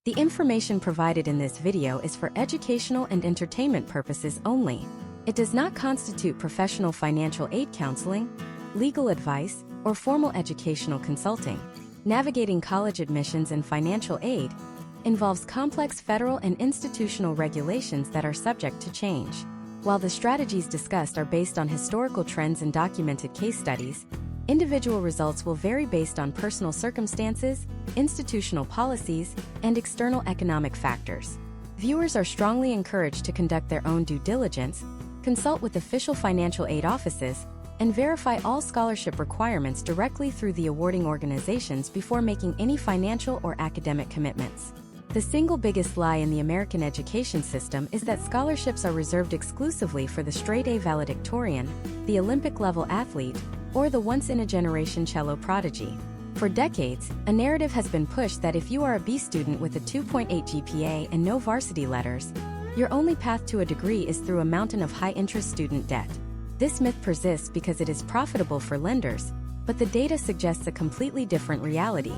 The information provided in this video is for educational and entertainment purposes only. It does not constitute professional financial aid counseling, legal advice, or formal educational consulting. Navigating college admissions and financial aid involves complex federal and institutional regulations that are subject to change. While the strategies discussed are based on historical trends and documented case studies, individual results will vary based on personal circumstances, institutional policies, and external economic factors. Viewers are strongly encouraged to conduct their own due diligence, consult with official financial aid offices, and verify all scholarship requirements directly through the awarding organizations before making any financial or academic commitments. The single biggest lie in the American education system is that scholarships are reserved exclusively for the straight-A valedictorian, the Olympic-level athlete, or the once-in-a-generation cello prodigy. For decades, a narrative has been pushed that if you are a B student with a 2.8 GPA and no varsity letters, your only path to a degree is through a mountain of high-interest student debt. This myth persists because it is profitable for lenders, but the data suggests a completely different reality.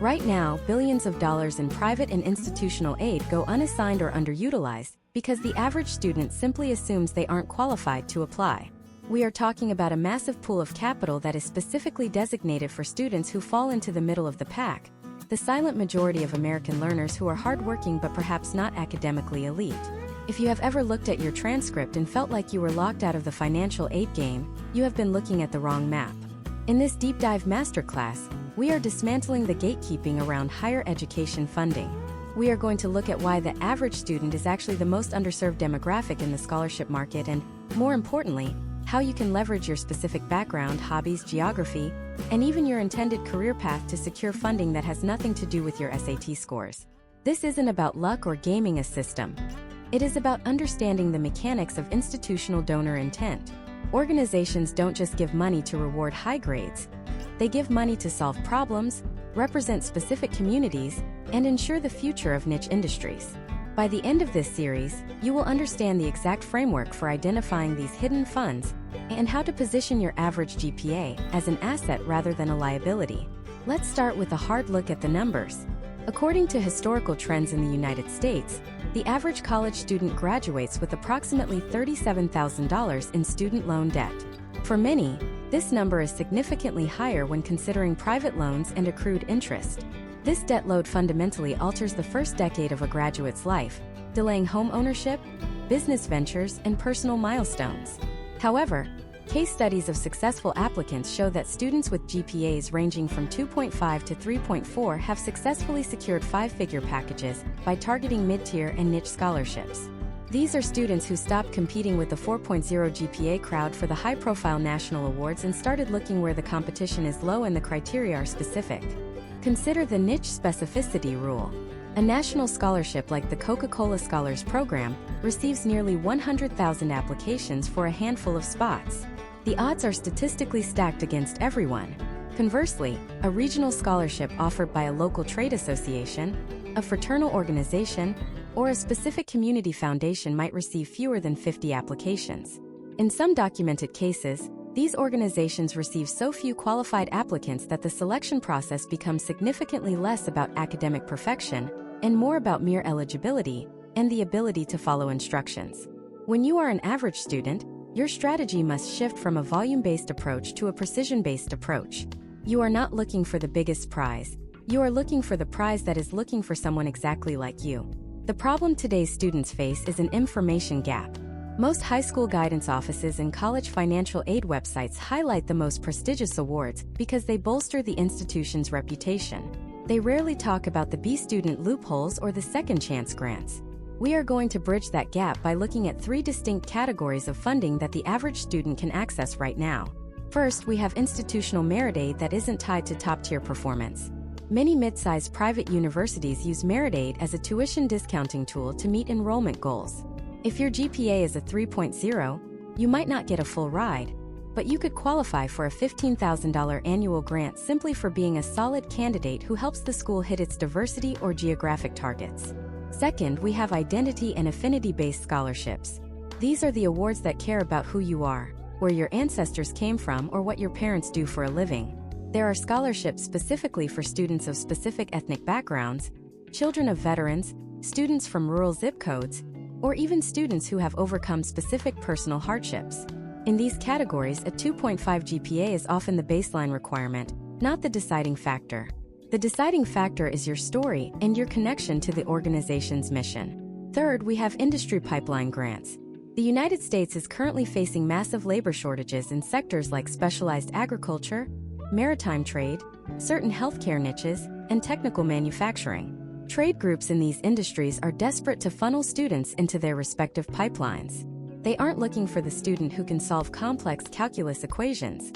Right now, billions of dollars in private and institutional aid go unassigned or underutilized because the average student simply assumes they aren't qualified to apply. We are talking about a massive pool of capital that is specifically designated for students who fall into the middle of the pack, the silent majority of American learners who are hardworking but perhaps not academically elite. If you have ever looked at your transcript and felt like you were locked out of the financial aid game, you have been looking at the wrong map. In this deep dive masterclass, we are dismantling the gatekeeping around higher education funding. We are going to look at why the average student is actually the most underserved demographic in the scholarship market and, more importantly, how you can leverage your specific background, hobbies, geography, and even your intended career path to secure funding that has nothing to do with your SAT scores. This isn't about luck or gaming a system. It is about understanding the mechanics of institutional donor intent. Organizations don't just give money to reward high grades. They give money to solve problems, represent specific communities, and ensure the future of niche industries. By the end of this series, you will understand the exact framework for identifying these hidden funds and how to position your average GPA as an asset rather than a liability. Let's start with a hard look at the numbers. According to historical trends in the United States, the average college student graduates with approximately $37,000 in student loan debt. For many, this number is significantly higher when considering private loans and accrued interest. This debt load fundamentally alters the first decade of a graduate's life, delaying home ownership, business ventures, and personal milestones. However, case studies of successful applicants show that students with GPAs ranging from 2.5 to 3.4 have successfully secured five-figure packages by targeting mid-tier and niche scholarships. These are students who stopped competing with the 4.0 GPA crowd for the high-profile national awards and started looking where the competition is low and the criteria are specific. Consider the niche specificity rule. A national scholarship like the Coca-Cola Scholars Program receives nearly 100,000 applications for a handful of spots. The odds are statistically stacked against everyone. Conversely, a regional scholarship offered by a local trade association, a fraternal organization, or a specific community foundation might receive fewer than 50 applications. In some documented cases, these organizations receive so few qualified applicants that the selection process becomes significantly less about academic perfection and more about mere eligibility and the ability to follow instructions. When you are an average student, your strategy must shift from a volume-based approach to a precision-based approach. You are not looking for the biggest prize. You are looking for the prize that is looking for someone exactly like you. The problem today's students face is an information gap. Most high school guidance offices and college financial aid websites highlight the most prestigious awards because they bolster the institution's reputation. They rarely talk about the B student loopholes or the second chance grants. We are going to bridge that gap by looking at three distinct categories of funding that the average student can access right now. First, we have institutional merit aid that isn't tied to top-tier performance. Many mid-sized private universities use merit aid as a tuition discounting tool to meet enrollment goals. If your GPA is a 3.0, you might not get a full ride, but you could qualify for a $15,000 annual grant simply for being a solid candidate who helps the school hit its diversity or geographic targets. Second, we have identity and affinity-based scholarships. These are the awards that care about who you are, where your ancestors came from, or what your parents do for a living. There are scholarships specifically for students of specific ethnic backgrounds, children of veterans, students from rural zip codes, or even students who have overcome specific personal hardships. In these categories, a 2.5 GPA is often the baseline requirement, not the deciding factor. The deciding factor is your story and your connection to the organization's mission. Third, we have industry pipeline grants. The United States is currently facing massive labor shortages in sectors like specialized agriculture, maritime trade, certain healthcare niches, and technical manufacturing. Trade groups in these industries are desperate to funnel students into their respective pipelines. They aren't looking for the student who can solve complex calculus equations.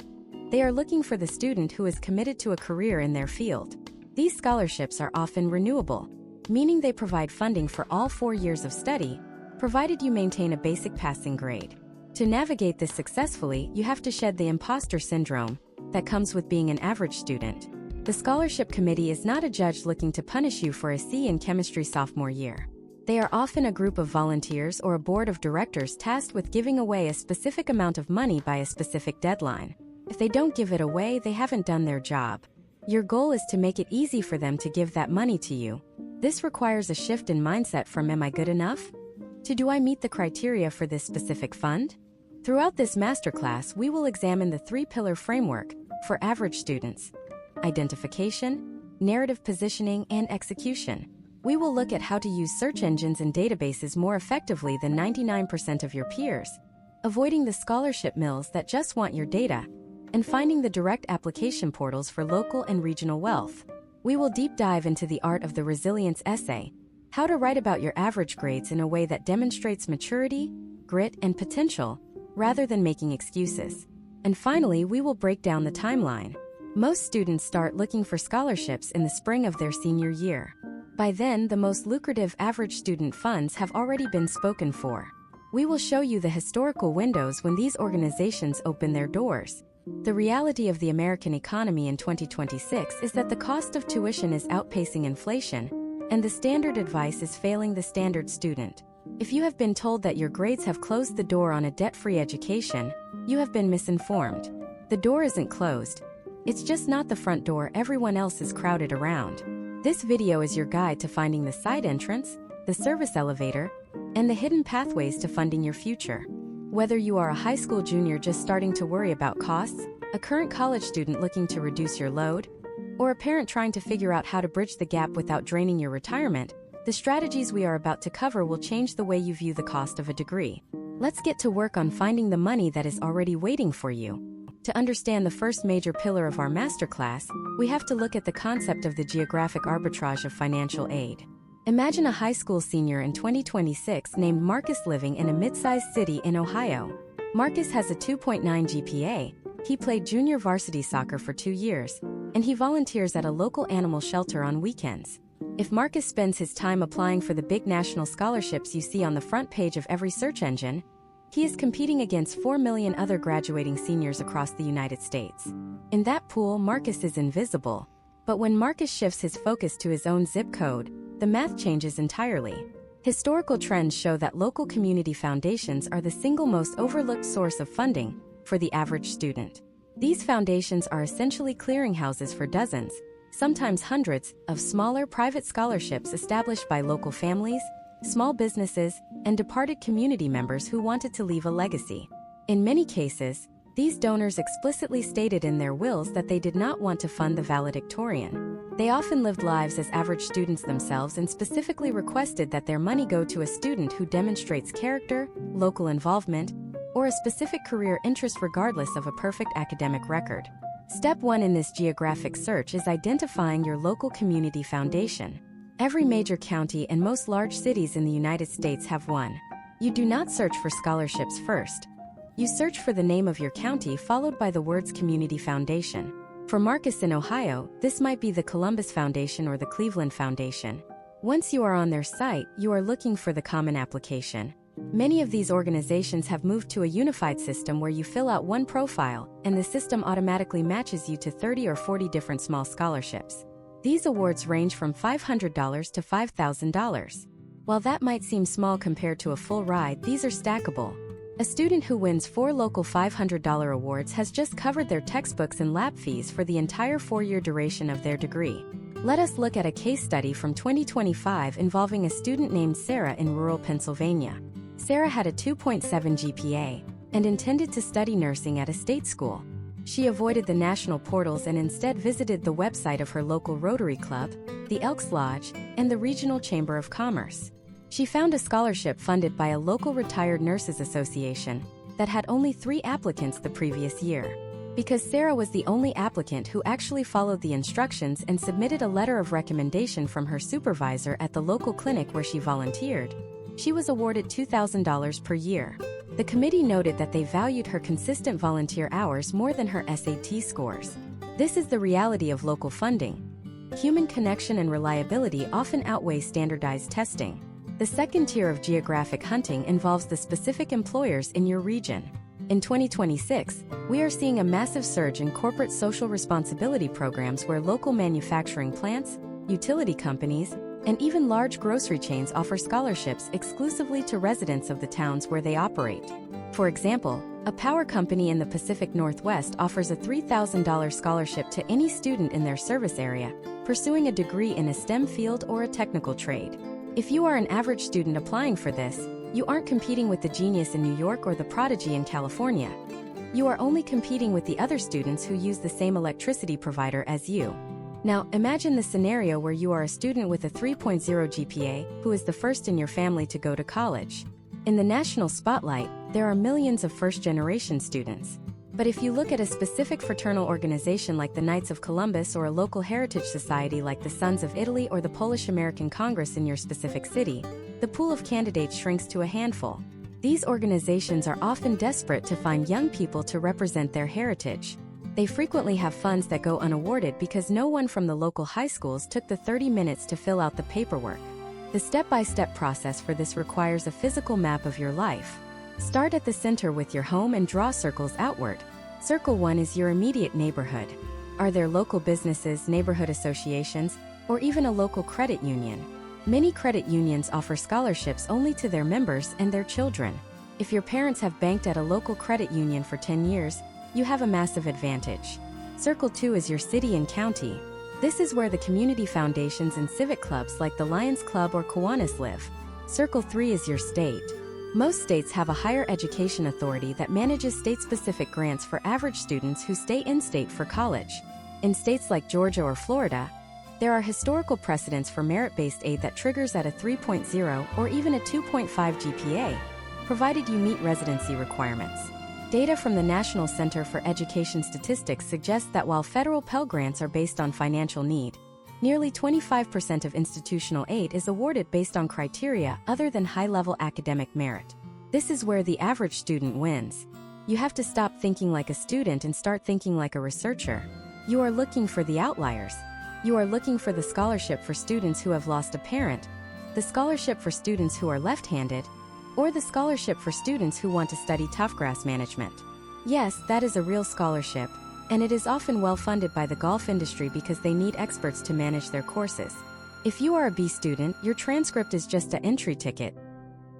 They are looking for the student who is committed to a career in their field. These scholarships are often renewable, meaning they provide funding for all 4 years of study, provided you maintain a basic passing grade. To navigate this successfully, you have to shed the imposter syndrome that comes with being an average student. The scholarship committee is not a judge looking to punish you for a C in chemistry sophomore year. They are often a group of volunteers or a board of directors tasked with giving away a specific amount of money by a specific deadline. If they don't give it away, they haven't done their job. Your goal is to make it easy for them to give that money to you. This requires a shift in mindset from "Am I good enough?" to "Do I meet the criteria for this specific fund?" Throughout this masterclass, we will examine the 3-pillar framework for average students: identification, narrative positioning, and execution. We will look at how to use search engines and databases more effectively than 99% of your peers, avoiding the scholarship mills that just want your data, and finding the direct application portals for local and regional wealth. We will deep dive into the art of the resilience essay, how to write about your average grades in a way that demonstrates maturity, grit, and potential, rather than making excuses. And finally, we will break down the timeline. Most students start looking for scholarships in the spring of their senior year. By then, the most lucrative average student funds have already been spoken for. We will show you the historical windows when these organizations open their doors. The reality of the American economy in 2026 is that the cost of tuition is outpacing inflation, and the standard advice is failing the standard student. If you have been told that your grades have closed the door on a debt-free education, you have been misinformed. The door isn't closed. It's just not the front door everyone else is crowded around. This video is your guide to finding the side entrance, the service elevator, and the hidden pathways to funding your future. Whether you are a high school junior just starting to worry about costs, a current college student looking to reduce your load, or a parent trying to figure out how to bridge the gap without draining your retirement, the strategies we are about to cover will change the way you view the cost of a degree. Let's get to work on finding the money that is already waiting for you. To understand the first major pillar of our masterclass, we have to look at the concept of the geographic arbitrage of financial aid. Imagine a high school senior in 2026 named Marcus living in a mid-sized city in Ohio. Marcus has a 2.9 GPA, he played junior varsity soccer for 2 years, and he volunteers at a local animal shelter on weekends. If Marcus spends his time applying for the big national scholarships you see on the front page of every search engine, he is competing against 4 million other graduating seniors across the United States. In that pool, Marcus is invisible. But when Marcus shifts his focus to his own zip code, the math changes entirely. Historical trends show that local community foundations are the single most overlooked source of funding for the average student. These foundations are essentially clearinghouses for dozens, sometimes hundreds, of smaller private scholarships established by local families, small businesses, and departed community members who wanted to leave a legacy. In many cases, these donors explicitly stated in their wills that they did not want to fund the valedictorian. They often lived lives as average students themselves and specifically requested that their money go to a student who demonstrates character, local involvement, or a specific career interest regardless of a perfect academic record. Step 1 in this geographic search is identifying your local community foundation. Every major county and most large cities in the United States have one. You do not search for scholarships first. You search for the name of your county followed by the words Community Foundation. For Marcus in Ohio, this might be the Columbus Foundation or the Cleveland Foundation. Once you are on their site, you are looking for the common application. Many of these organizations have moved to a unified system where you fill out one profile, and the system automatically matches you to 30 or 40 different small scholarships. These awards range from $500 to $5,000. While that might seem small compared to a full ride, these are stackable. A student who wins 4 local $500 awards has just covered their textbooks and lab fees for the entire 4-year duration of their degree. Let us look at a case study from 2025 involving a student named Sarah in rural Pennsylvania. Sarah had a 2.7 GPA and intended to study nursing at a state school. She avoided the national portals and instead visited the website of her local Rotary Club, the Elks Lodge, and the Regional Chamber of Commerce. She found a scholarship funded by a local retired nurses association that had only 3 applicants the previous year. Because Sarah was the only applicant who actually followed the instructions and submitted a letter of recommendation from her supervisor at the local clinic where she volunteered, she was awarded $2,000 per year. The committee noted that they valued her consistent volunteer hours more than her SAT scores. This is the reality of local funding. Human connection and reliability often outweigh standardized testing. The second tier of geographic hunting involves the specific employers in your region. In 2026, we are seeing a massive surge in corporate social responsibility programs where local manufacturing plants, utility companies, and even large grocery chains offer scholarships exclusively to residents of the towns where they operate. For example, a power company in the Pacific Northwest offers a $3,000 scholarship to any student in their service area pursuing a degree in a STEM field or a technical trade. If you are an average student applying for this, you aren't competing with the genius in New York or the prodigy in California. You are only competing with the other students who use the same electricity provider as you. Now, imagine the scenario where you are a student with a 3.0 GPA who is the first in your family to go to college. In the national spotlight, there are millions of first-generation students. But if you look at a specific fraternal organization like the Knights of Columbus or a local heritage society like the Sons of Italy or the Polish-American Congress in your specific city, the pool of candidates shrinks to a handful. These organizations are often desperate to find young people to represent their heritage. They frequently have funds that go unawarded because no one from the local high schools took the 30 minutes to fill out the paperwork. The step-by-step process for this requires a physical map of your life. Start at the center with your home and draw circles outward. Circle 1 is your immediate neighborhood. Are there local businesses, neighborhood associations, or even a local credit union? Many credit unions offer scholarships only to their members and their children. If your parents have banked at a local credit union for 10 years, you have a massive advantage. Circle 2 is your city and county. This is where the community foundations and civic clubs like the Lions Club or Kiwanis live. Circle 3 is your state. Most states have a higher education authority that manages state-specific grants for average students who stay in-state for college. In states like Georgia or Florida, there are historical precedents for merit-based aid that triggers at a 3.0 or even a 2.5 GPA, provided you meet residency requirements. Data from the National Center for Education Statistics suggests that while federal Pell Grants are based on financial need, nearly 25% of institutional aid is awarded based on criteria other than high-level academic merit. This is where the average student wins. You have to stop thinking like a student and start thinking like a researcher. You are looking for the outliers. You are looking for the scholarship for students who have lost a parent, the scholarship for students who are left-handed, or the scholarship for students who want to study tofgrass management. Yes, that is a real scholarship, and it is often well funded by the golf industry because they need experts to manage their courses. If you are a B student, your transcript is just an entry ticket.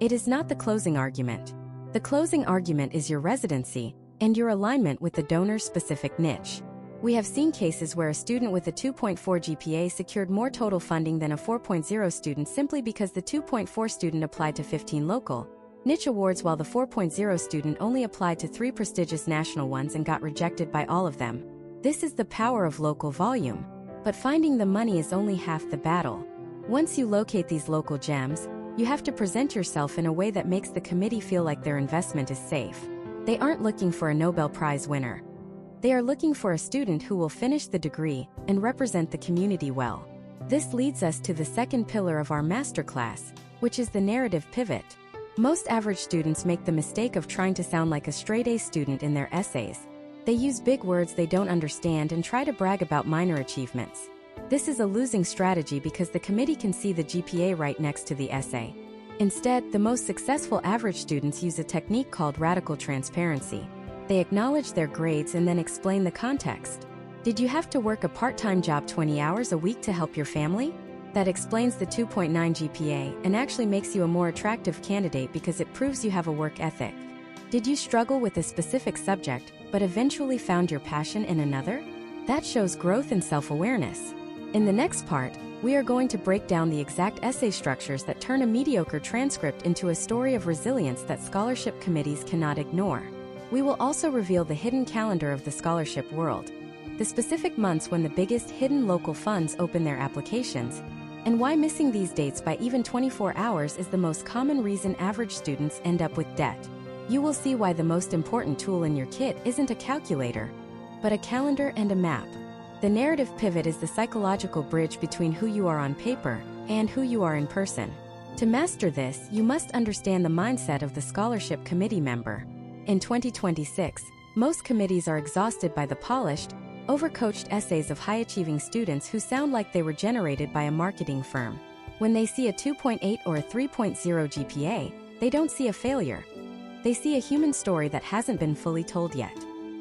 It is not the closing argument. The closing argument is your residency and your alignment with the donor's specific niche. We have seen cases where a student with a 2.4 GPA secured more total funding than a 4.0 student simply because the 2.4 student applied to 15 local niche awards while the 4.0 student only applied to 3 prestigious national ones and got rejected by all of them. This is the power of local volume. But finding the money is only half the battle. Once you locate these local gems, you have to present yourself in a way that makes the committee feel like their investment is safe. They aren't looking for a Nobel Prize winner. They are looking for a student who will finish the degree and represent the community well. This leads us to the second pillar of our masterclass, which is the narrative pivot. Most average students make the mistake of trying to sound like a straight-A student in their essays. They use big words they don't understand and try to brag about minor achievements. This is a losing strategy because the committee can see the GPA right next to the essay. Instead, the most successful average students use a technique called radical transparency. They acknowledge their grades and then explain the context. Did you have to work a part-time job 20 hours a week to help your family? That explains the 2.9 GPA and actually makes you a more attractive candidate because it proves you have a work ethic. Did you struggle with a specific subject, but eventually found your passion in another? That shows growth and self-awareness. In the next part, we are going to break down the exact essay structures that turn a mediocre transcript into a story of resilience that scholarship committees cannot ignore. We will also reveal the hidden calendar of the scholarship world, the specific months when the biggest hidden local funds open their applications, and why missing these dates by even 24 hours is the most common reason average students end up with debt. You will see why the most important tool in your kit isn't a calculator, but a calendar and a map. The narrative pivot is the psychological bridge between who you are on paper and who you are in person. To master this, you must understand the mindset of the scholarship committee member. In 2026, most committees are exhausted by the polished, overcoached essays of high-achieving students who sound like they were generated by a marketing firm. When they see a 2.8 or a 3.0 GPA, they don't see a failure. They see a human story that hasn't been fully told yet.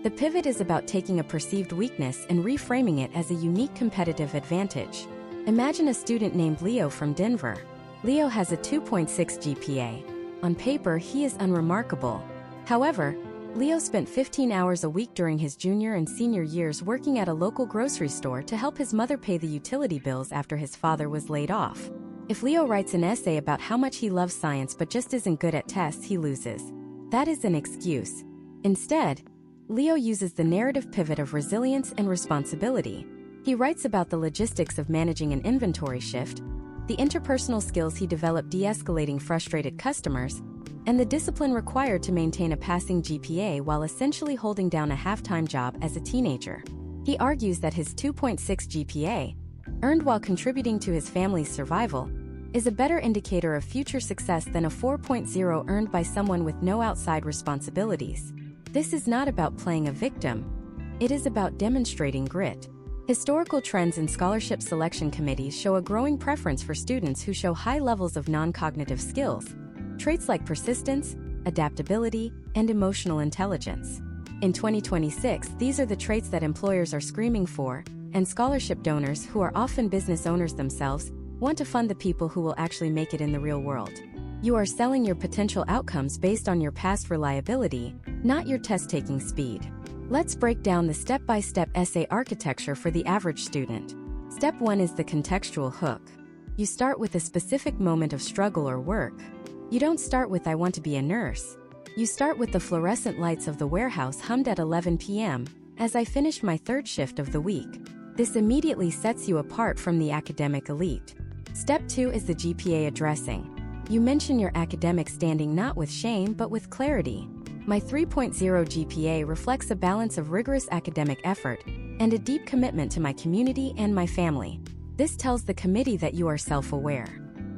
The pivot is about taking a perceived weakness and reframing it as a unique competitive advantage. Imagine a student named Leo from Denver. Leo has a 2.6 GPA. On paper, he is unremarkable. However, Leo spent 15 hours a week during his junior and senior years working at a local grocery store to help his mother pay the utility bills after his father was laid off. If Leo writes an essay about how much he loves science but just isn't good at tests, he loses. That is an excuse. Instead, Leo uses the narrative pivot of resilience and responsibility. He writes about the logistics of managing an inventory shift, the interpersonal skills he developed de-escalating frustrated customers, and the discipline required to maintain a passing GPA while essentially holding down a half-time job as a teenager. He argues that his 2.6 GPA, earned while contributing to his family's survival, is a better indicator of future success than a 4.0 earned by someone with no outside responsibilities. This is not about playing a victim. It is about demonstrating grit. Historical trends in scholarship selection committees show a growing preference for students who show high levels of non-cognitive skills, traits like persistence, adaptability, and emotional intelligence. In 2026, these are the traits that employers are screaming for, and scholarship donors, who are often business owners themselves, want to fund the people who will actually make it in the real world. You are selling your potential outcomes based on your past reliability, not your test-taking speed. Let's break down the step-by-step essay architecture for the average student. Step 1 is the contextual hook. You start with a specific moment of struggle or work. You don't start with "I want to be a nurse." You start with "the fluorescent lights of the warehouse hummed at 11 p.m. as I finished my third shift of the week." This immediately sets you apart from the academic elite. Step 2 is the GPA addressing. You mention your academic standing not with shame but with clarity. My 3.0 GPA reflects a balance of rigorous academic effort and a deep commitment to my community and my family. This tells the committee that you are self-aware.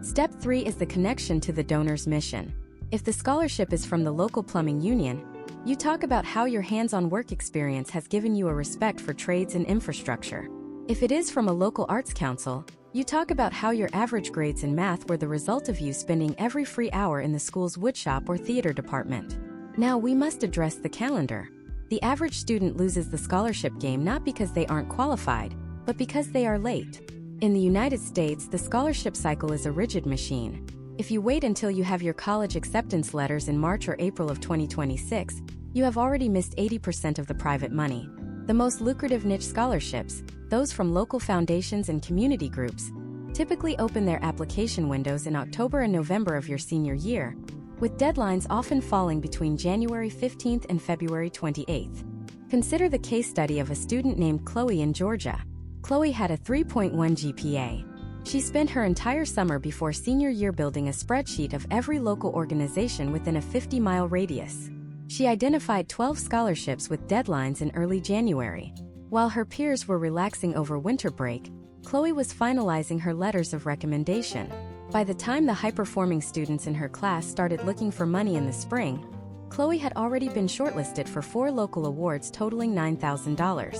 Step 3 is the connection to the donor's mission. If the scholarship is from the local plumbing union, you talk about how your hands-on work experience has given you a respect for trades and infrastructure. If it is from a local arts council, you talk about how your average grades in math were the result of you spending every free hour in the school's woodshop or theater department. Now we must address the calendar. The average student loses the scholarship game not because they aren't qualified, but because they are late. In the United States, the scholarship cycle is a rigid machine. If you wait until you have your college acceptance letters in March or April of 2026, you have already missed 80% of the private money. The most lucrative niche scholarships, those from local foundations and community groups, typically open their application windows in October and November of your senior year, with deadlines often falling between January 15th and February 28th. Consider the case study of a student named Chloe in Georgia. Chloe had a 3.1 GPA. She spent her entire summer before senior year building a spreadsheet of every local organization within a 50-mile radius. She identified 12 scholarships with deadlines in early January. While her peers were relaxing over winter break, Chloe was finalizing her letters of recommendation. By the time the high-performing students in her class started looking for money in the spring, Chloe had already been shortlisted for 4 local awards totaling $9,000.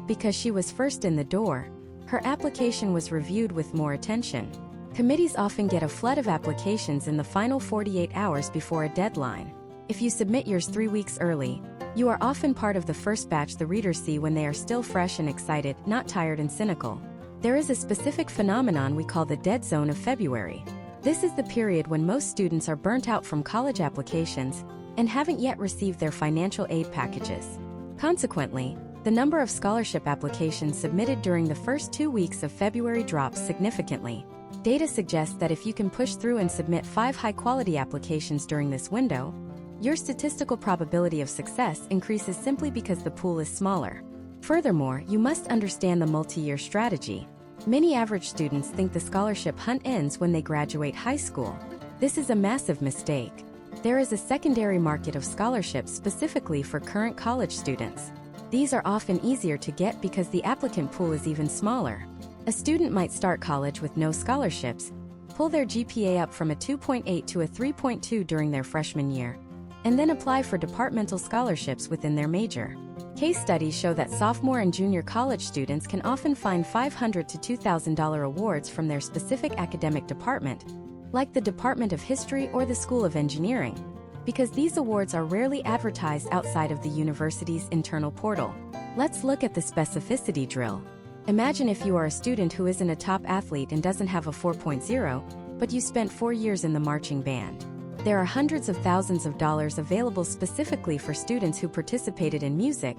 Because she was first in the door, her application was reviewed with more attention. Committees often get a flood of applications in the final 48 hours before a deadline. If you submit yours 3 weeks early, you are often part of the first batch the readers see when they are still fresh and excited, not tired and cynical. There is a specific phenomenon we call the dead zone of February. This is the period when most students are burnt out from college applications and haven't yet received their financial aid packages. Consequently, The number of scholarship applications submitted during the first 2 weeks of February drops significantly. Data suggests that if you can push through and submit 5 high-quality applications during this window, your statistical probability of success increases simply because the pool is smaller. Furthermore, you must understand the multi-year strategy. Many average students think the scholarship hunt ends when they graduate high school. This is a massive mistake. There is a secondary market of scholarships specifically for current college students. These are often easier to get because the applicant pool is even smaller. A student might start college with no scholarships, pull their GPA up from a 2.8 to a 3.2 during their freshman year, and then apply for departmental scholarships within their major. Case studies show that sophomore and junior college students can often find $500 to $2,000 awards from their specific academic department, like the Department of History or the School of Engineering, because these awards are rarely advertised outside of the university's internal portal. Let's look at the specificity drill. Imagine if you are a student who isn't a top athlete and doesn't have a 4.0, but you spent 4 years in the marching band. There are hundreds of thousands of dollars available specifically for students who participated in music,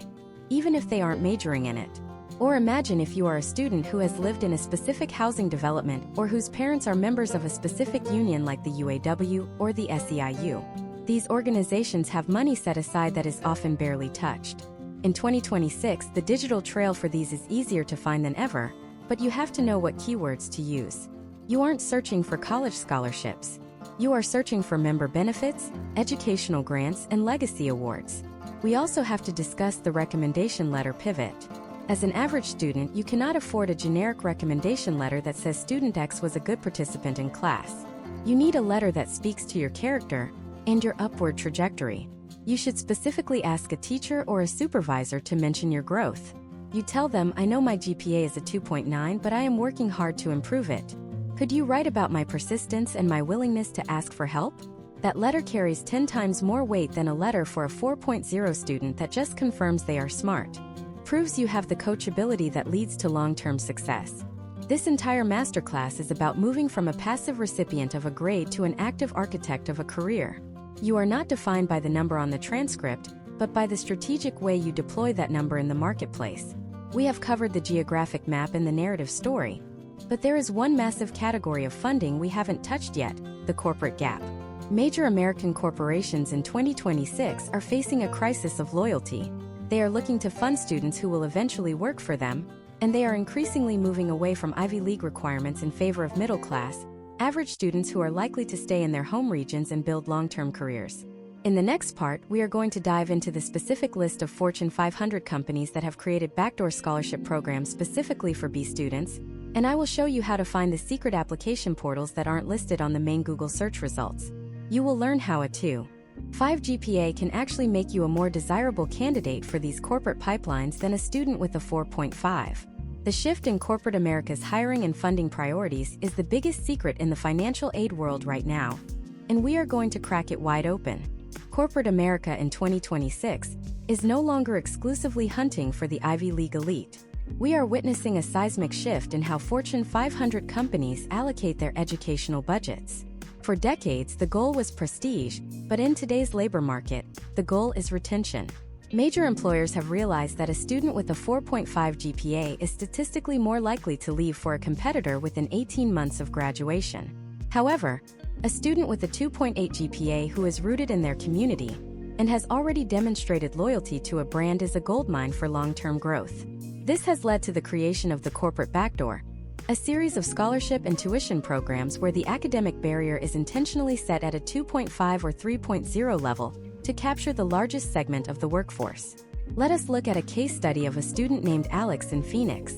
even if they aren't majoring in it. Or imagine if you are a student who has lived in a specific housing development or whose parents are members of a specific union like the UAW or the SEIU. These organizations have money set aside that is often barely touched. In 2026, the digital trail for these is easier to find than ever, but you have to know what keywords to use. You aren't searching for college scholarships. You are searching for member benefits, educational grants, and legacy awards. We also have to discuss the recommendation letter pivot. As an average student, you cannot afford a generic recommendation letter that says Student X was a good participant in class. You need a letter that speaks to your character and your upward trajectory. You should specifically ask a teacher or a supervisor to mention your growth. You tell them, I know my GPA is a 2.9, but I am working hard to improve it. Could you write about my persistence and my willingness to ask for help? That letter carries 10 times more weight than a letter for a 4.0 student that just confirms they are smart. Proves you have the coachability that leads to long-term success. This entire masterclass is about moving from a passive recipient of a grade to an active architect of a career. You are not defined by the number on the transcript, but by the strategic way you deploy that number in the marketplace. We have covered the geographic map and the narrative story, but there is one massive category of funding we haven't touched yet, the corporate gap. Major American corporations in 2026 are facing a crisis of loyalty. They are looking to fund students who will eventually work for them, and they are increasingly moving away from Ivy League requirements in favor of middle-class, average students who are likely to stay in their home regions and build long-term careers. In the next part, we are going to dive into the specific list of Fortune 500 companies that have created backdoor scholarship programs specifically for B students, and I will show you how to find the secret application portals that aren't listed on the main Google search results. You will learn how a 2.5 GPA can actually make you a more desirable candidate for these corporate pipelines than a student with a 4.5. The shift in corporate America's hiring and funding priorities is the biggest secret in the financial aid world right now, and we are going to crack it wide open. Corporate America in 2026 is no longer exclusively hunting for the Ivy League elite. We are witnessing a seismic shift in how Fortune 500 companies allocate their educational budgets. For decades, the goal was prestige, but in today's labor market, the goal is retention. Major employers have realized that a student with a 4.5 GPA is statistically more likely to leave for a competitor within 18 months of graduation. However, a student with a 2.8 GPA who is rooted in their community and has already demonstrated loyalty to a brand is a goldmine for long-term growth. This has led to the creation of the corporate backdoor, a series of scholarship and tuition programs where the academic barrier is intentionally set at a 2.5 or 3.0 level to capture the largest segment of the workforce. Let us look at a case study of a student named Alex in Phoenix.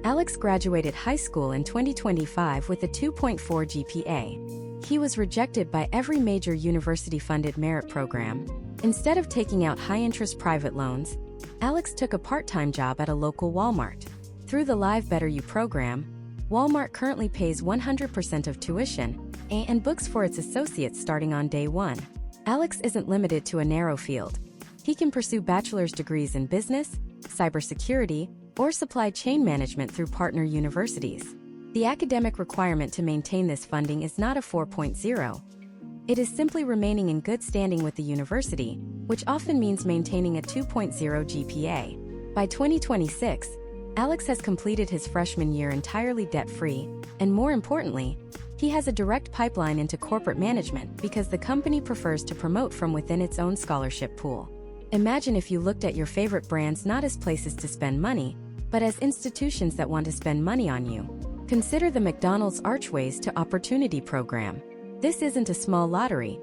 Alex graduated high school in 2025 with a 2.4 GPA. He was rejected by every major university-funded merit program. Instead of taking out high-interest private loans, Alex took a part-time job at a local Walmart. Through the Live Better You program, Walmart currently pays 100% of tuition and books for its associates starting on day one. Alex isn't limited to a narrow field. He can pursue bachelor's degrees in business, cybersecurity, or supply chain management through partner universities. The academic requirement to maintain this funding is not a 4.0. It is simply remaining in good standing with the university, which often means maintaining a 2.0 GPA. By 2026, Alex has completed his freshman year entirely debt-free, and more importantly, he has a direct pipeline into corporate management because the company prefers to promote from within its own scholarship pool. Imagine if you looked at your favorite brands not as places to spend money, but as institutions that want to spend money on you. Consider the McDonald's Archways to Opportunity program. This isn't a small lottery.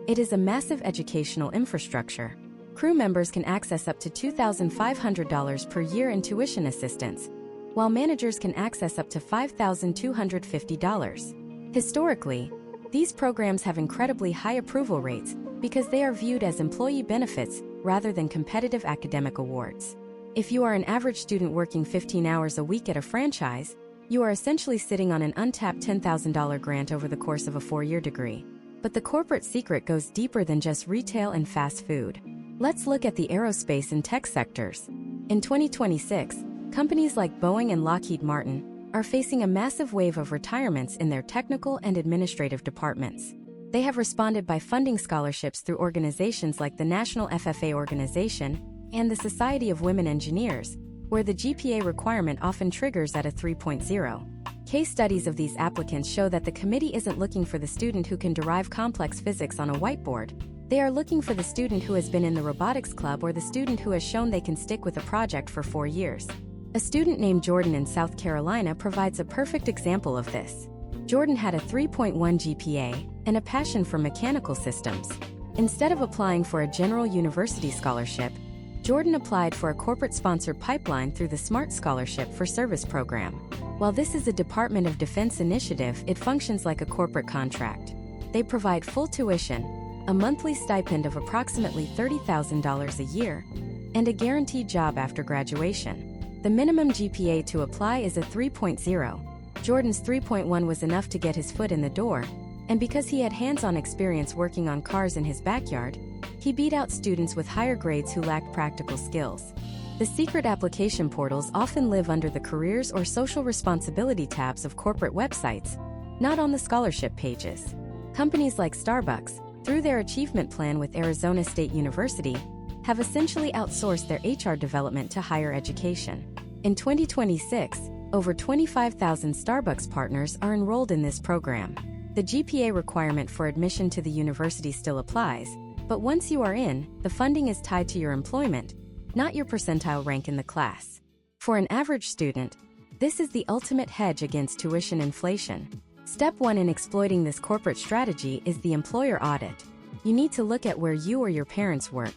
It is a massive educational infrastructure. Crew members can access up to $2,500 per year in tuition assistance, while managers can access up to $5,250. Historically, these programs have incredibly high approval rates because they are viewed as employee benefits rather than competitive academic awards. If you are an average student working 15 hours a week at a franchise, you are essentially sitting on an untapped $10,000 grant over the course of a 4-year degree. But the corporate secret goes deeper than just retail and fast food. Let's look at the aerospace and tech sectors. In 2026, companies like Boeing and Lockheed Martin are facing a massive wave of retirements in their technical and administrative departments. They have responded by funding scholarships through organizations like the National FFA Organization and the Society of Women Engineers, where the GPA requirement often triggers at a 3.0. Case studies of these applicants show that the committee isn't looking for the student who can derive complex physics on a whiteboard. They are looking for the student who has been in the robotics club or the student who has shown they can stick with a project for 4 years. A student named Jordan in South Carolina provides a perfect example of this. Jordan had a 3.1 GPA and a passion for mechanical systems. Instead of applying for a general university scholarship, Jordan applied for a corporate-sponsored pipeline through the SMART Scholarship for Service program. While this is a Department of Defense initiative, it functions like a corporate contract. They provide full tuition, a monthly stipend of approximately $30,000 a year, and a guaranteed job after graduation. The minimum GPA to apply is a 3.0. Jordan's 3.1 was enough to get his foot in the door, and because he had hands-on experience working on cars in his backyard, he beat out students with higher grades who lacked practical skills. The secret application portals often live under the careers or social responsibility tabs of corporate websites, not on the scholarship pages. Companies like Starbucks, through their achievement plan with Arizona State University, have essentially outsourced their HR development to higher education. In 2026, over 25,000 Starbucks partners are enrolled in this program. The GPA requirement for admission to the university still applies, but once you are in, the funding is tied to your employment, not your percentile rank in the class. For an average student, this is the ultimate hedge against tuition inflation. Step 1 in exploiting this corporate strategy is the employer audit. You need to look at where you or your parents work.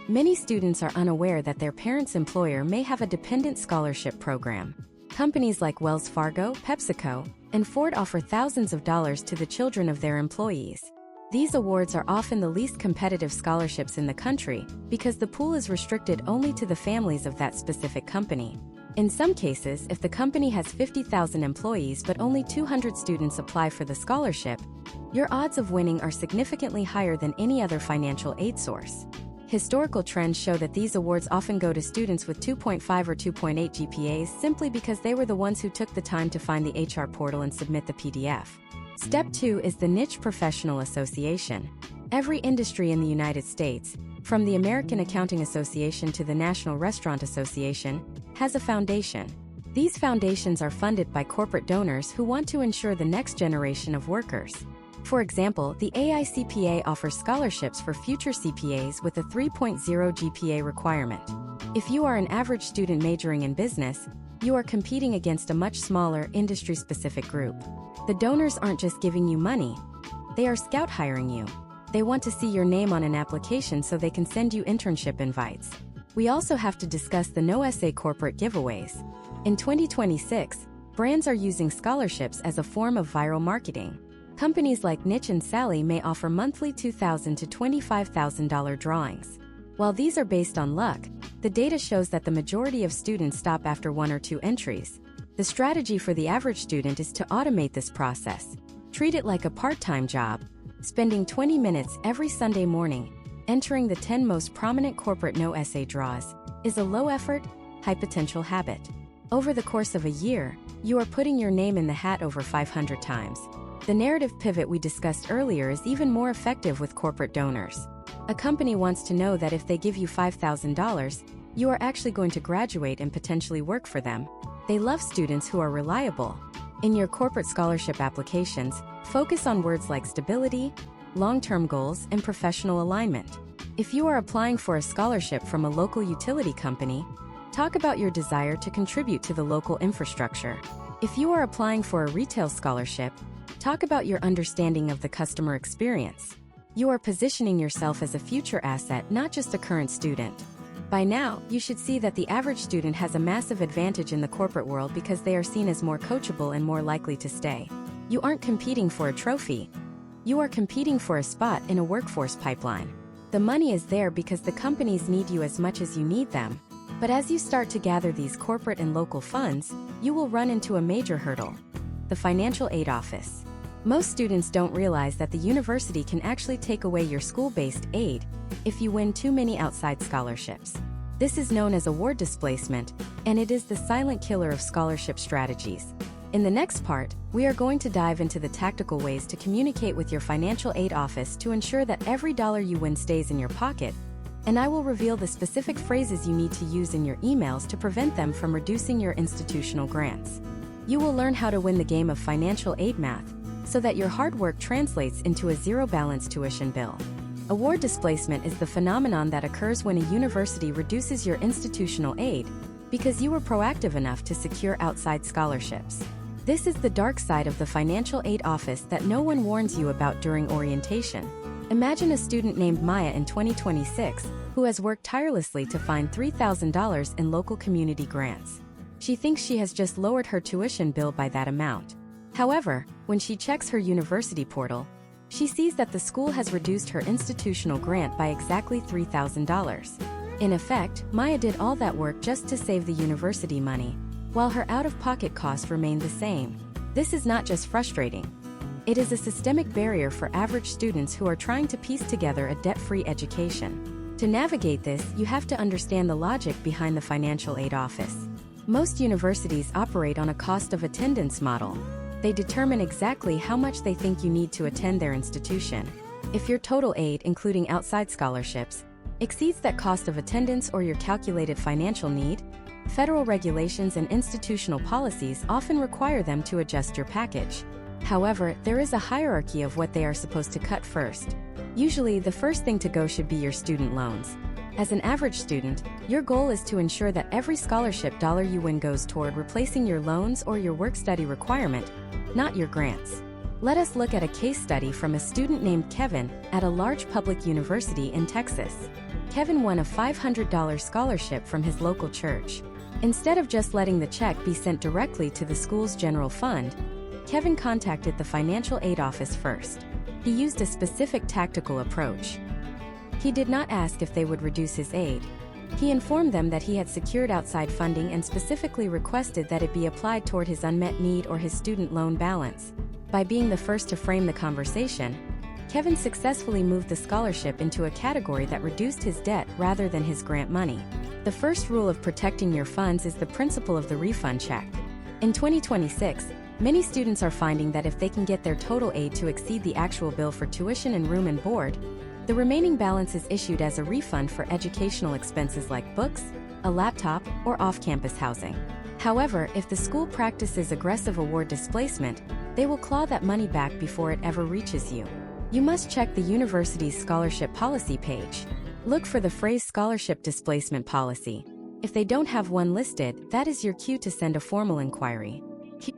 Many students are unaware that their parents' employer may have a dependent scholarship program. Companies like Wells Fargo, PepsiCo, and Ford offer thousands of dollars to the children of their employees. These awards are often the least competitive scholarships in the country because the pool is restricted only to the families of that specific company. In some cases, if the company has 50,000 employees but only 200 students apply for the scholarship, your odds of winning are significantly higher than any other financial aid source. Historical trends show that these awards often go to students with 2.5 or 2.8 GPAs simply because they were the ones who took the time to find the HR portal and submit the PDF. Step 2 is the Niche Professional Association. Every industry in the United States, from the American Accounting Association to the National Restaurant Association, has a foundation. These foundations are funded by corporate donors who want to ensure the next generation of workers. For example, the AICPA offers scholarships for future CPAs with a 3.0 GPA requirement. If you are an average student majoring in business, you are competing against a much smaller, industry-specific group. The donors aren't just giving you money, they are scout hiring you. They want to see your name on an application so they can send you internship invites. We also have to discuss the No Essay corporate giveaways. In 2026, brands are using scholarships as a form of viral marketing. Companies like Niche and Sally may offer monthly $2,000 to $25,000 drawings. While these are based on luck, the data shows that the majority of students stop after 1 or 2 entries. The strategy for the average student is to automate this process. Treat it like a part-time job, spending 20 minutes every Sunday morning. Entering the 10 most prominent corporate no essay draws is a low-effort, high-potential habit. Over the course of a year, you are putting your name in the hat over 500 times. The narrative pivot we discussed earlier is even more effective with corporate donors. A company wants to know that if they give you $5,000, you are actually going to graduate and potentially work for them. They love students who are reliable. In your corporate scholarship applications, focus on words like stability, long-term goals, and professional alignment. If you are applying for a scholarship from a local utility company, talk about your desire to contribute to the local infrastructure. If you are applying for a retail scholarship, talk about your understanding of the customer experience. You are positioning yourself as a future asset, not just a current student. By now, you should see that the average student has a massive advantage in the corporate world because they are seen as more coachable and more likely to stay. You aren't competing for a trophy. You are competing for a spot in a workforce pipeline. The money is there because the companies need you as much as you need them. But as you start to gather these corporate and local funds, you will run into a major hurdle: the financial aid office. Most students don't realize that the university can actually take away your school-based aid if you win too many outside scholarships. This is known as award displacement, and it is the silent killer of scholarship strategies. In the next part, we are going to dive into the tactical ways to communicate with your financial aid office to ensure that every dollar you win stays in your pocket, and I will reveal the specific phrases you need to use in your emails to prevent them from reducing your institutional grants. You will learn how to win the game of financial aid math, so that your hard work translates into a zero-balance tuition bill. Award displacement is the phenomenon that occurs when a university reduces your institutional aid because you were proactive enough to secure outside scholarships. This is the dark side of the financial aid office that no one warns you about during orientation. Imagine a student named Maya in 2026 who has worked tirelessly to find $3,000 in local community grants. She thinks she has just lowered her tuition bill by that amount. However, when she checks her university portal, she sees that the school has reduced her institutional grant by exactly $3,000. In effect, Maya did all that work just to save the university money, while her out-of-pocket costs remained the same. This is not just frustrating. It is a systemic barrier for average students who are trying to piece together a debt-free education. To navigate this, you have to understand the logic behind the financial aid office. Most universities operate on a cost of attendance model. They determine exactly how much they think you need to attend their institution. If your total aid, including outside scholarships, exceeds that cost of attendance or your calculated financial need, federal regulations and institutional policies often require them to adjust your package. However, there is a hierarchy of what they are supposed to cut first. Usually, the first thing to go should be your student loans. As an average student, your goal is to ensure that every scholarship dollar you win goes toward replacing your loans or your work-study requirement, not your grants. Let us look at a case study from a student named Kevin at a large public university in Texas. Kevin won a $500 scholarship from his local church. Instead of just letting the check be sent directly to the school's general fund, Kevin contacted the financial aid office first. He used a specific tactical approach. He did not ask if they would reduce his aid. He informed them that he had secured outside funding and specifically requested that it be applied toward his unmet need or his student loan balance. By being the first to frame the conversation, Kevin successfully moved the scholarship into a category that reduced his debt rather than his grant money. The first rule of protecting your funds is the principle of the refund check. In 2026, many students are finding that if they can get their total aid to exceed the actual bill for tuition and room and board, the remaining balance is issued as a refund for educational expenses like books, a laptop, or off-campus housing. However, if the school practices aggressive award displacement, they will claw that money back before it ever reaches you. You must check the university's scholarship policy page. Look for the phrase scholarship displacement policy. If they don't have one listed, that is your cue to send a formal inquiry.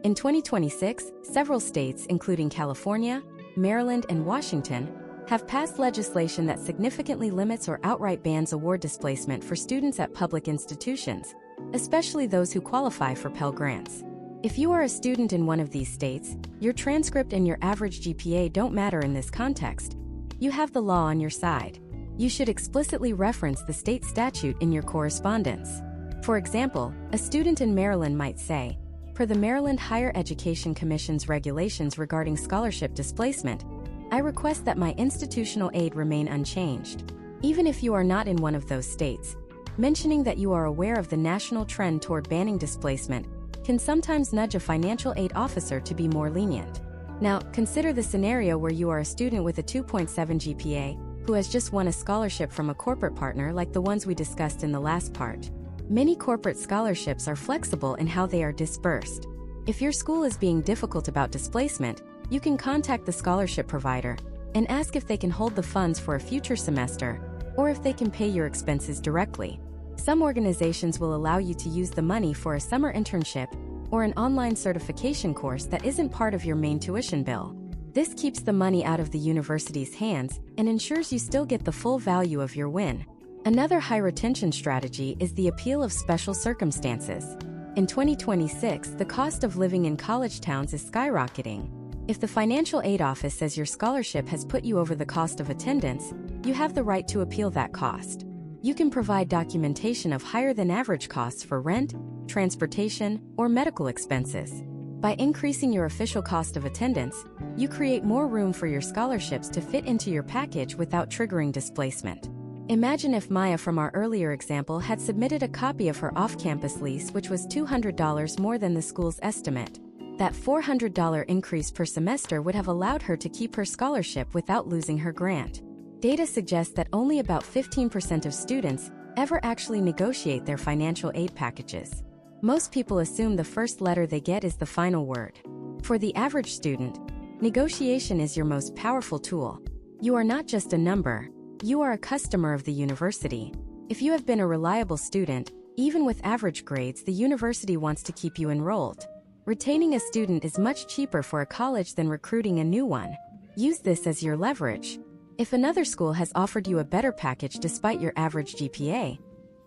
In 2026, several states, including California, Maryland, and Washington, have passed legislation that significantly limits or outright bans award displacement for students at public institutions, especially those who qualify for Pell Grants. If you are a student in one of these states, your transcript and your average GPA don't matter in this context. You have the law on your side. You should explicitly reference the state statute in your correspondence. For example, a student in Maryland might say, per the Maryland Higher Education Commission's regulations regarding scholarship displacement, I request that my institutional aid remain unchanged. Even if you are not in one of those states, mentioning that you are aware of the national trend toward banning displacement can sometimes nudge a financial aid officer to be more lenient. Now, consider the scenario where you are a student with a 2.7 GPA who has just won a scholarship from a corporate partner like the ones we discussed in the last part. Many corporate scholarships are flexible in how they are dispersed. If your school is being difficult about displacement, you can contact the scholarship provider and ask if they can hold the funds for a future semester, or if they can pay your expenses directly. Some organizations will allow you to use the money for a summer internship or an online certification course that isn't part of your main tuition bill. This keeps the money out of the university's hands and ensures you still get the full value of your win. Another high retention strategy is the appeal of special circumstances. In 2026, the cost of living in college towns is skyrocketing. If the financial aid office says your scholarship has put you over the cost of attendance, you have the right to appeal that cost. You can provide documentation of higher than average costs for rent, transportation, or medical expenses. By increasing your official cost of attendance, you create more room for your scholarships to fit into your package without triggering displacement. Imagine if Maya from our earlier example had submitted a copy of her off-campus lease which was $200 more than the school's estimate. That $400 increase per semester would have allowed her to keep her scholarship without losing her grant. Data suggests that only about 15% of students ever actually negotiate their financial aid packages. Most people assume the first letter they get is the final word. For the average student, negotiation is your most powerful tool. You are not just a number, you are a customer of the university. If you have been a reliable student, even with average grades, the university wants to keep you enrolled. Retaining a student is much cheaper for a college than recruiting a new one. Use this as your leverage. If another school has offered you a better package despite your average GPA,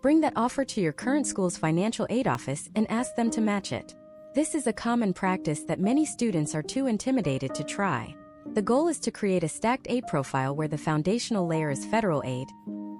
bring that offer to your current school's financial aid office and ask them to match it. This is a common practice that many students are too intimidated to try. The goal is to create a stacked aid profile where the foundational layer is federal aid,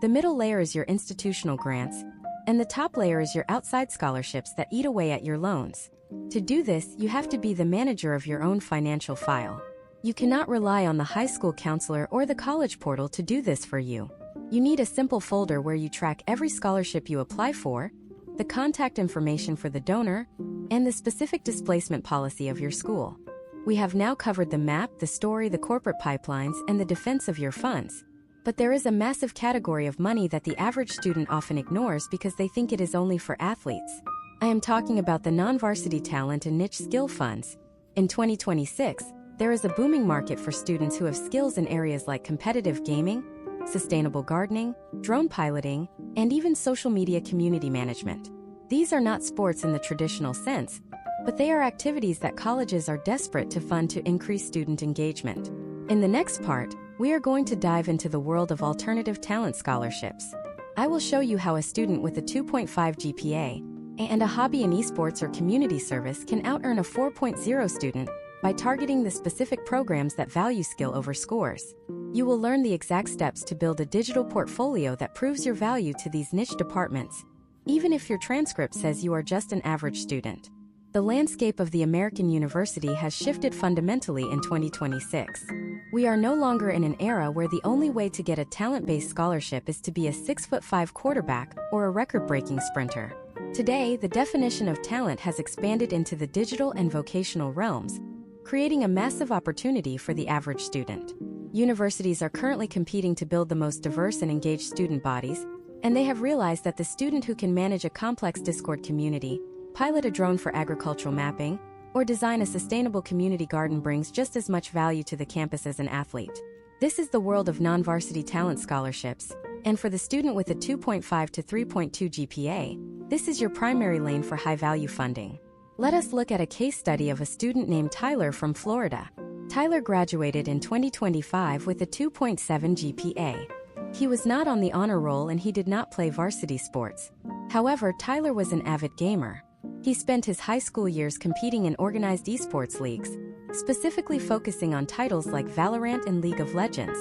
the middle layer is your institutional grants, and the top layer is your outside scholarships that eat away at your loans. To do this, you have to be the manager of your own financial file. You cannot rely on the high school counselor or the college portal to do this for you. You need a simple folder where you track every scholarship you apply for, the contact information for the donor, and the specific displacement policy of your school. We have now covered the map, the story, the corporate pipelines, and the defense of your funds. But there is a massive category of money that the average student often ignores because they think it is only for athletes. I am talking about the non-varsity talent and niche skill funds. In 2026, there is a booming market for students who have skills in areas like competitive gaming, sustainable gardening, drone piloting, and even social media community management. These are not sports in the traditional sense, but they are activities that colleges are desperate to fund to increase student engagement. In the next part, we are going to dive into the world of alternative talent scholarships. I will show you how a student with a 2.5 GPA and a hobby in esports or community service can out-earn a 4.0 student by targeting the specific programs that value skill over scores. You will learn the exact steps to build a digital portfolio that proves your value to these niche departments, even if your transcript says you are just an average student. The landscape of the American university has shifted fundamentally in 2026. We are no longer in an era where the only way to get a talent-based scholarship is to be a 6'5" quarterback or a record-breaking sprinter. Today, the definition of talent has expanded into the digital and vocational realms, creating a massive opportunity for the average student. Universities are currently competing to build the most diverse and engaged student bodies, and they have realized that the student who can manage a complex Discord community, pilot a drone for agricultural mapping, or design a sustainable community garden brings just as much value to the campus as an athlete. This is the world of non-varsity talent scholarships, and for the student with a 2.5 to 3.2 GPA, this is your primary lane for high-value funding. Let us look at a case study of a student named Tyler from Florida. Tyler graduated in 2025 with a 2.7 GPA. He was not on the honor roll and he did not play varsity sports. However, Tyler was an avid gamer. He spent his high school years competing in organized esports leagues, specifically focusing on titles like Valorant and League of Legends.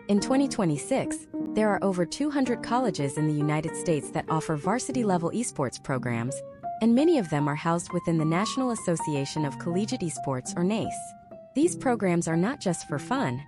In 2026, there are over 200 colleges in the United States that offer varsity-level esports programs, and many of them are housed within the National Association of Collegiate Esports or NACE. These programs are not just for fun,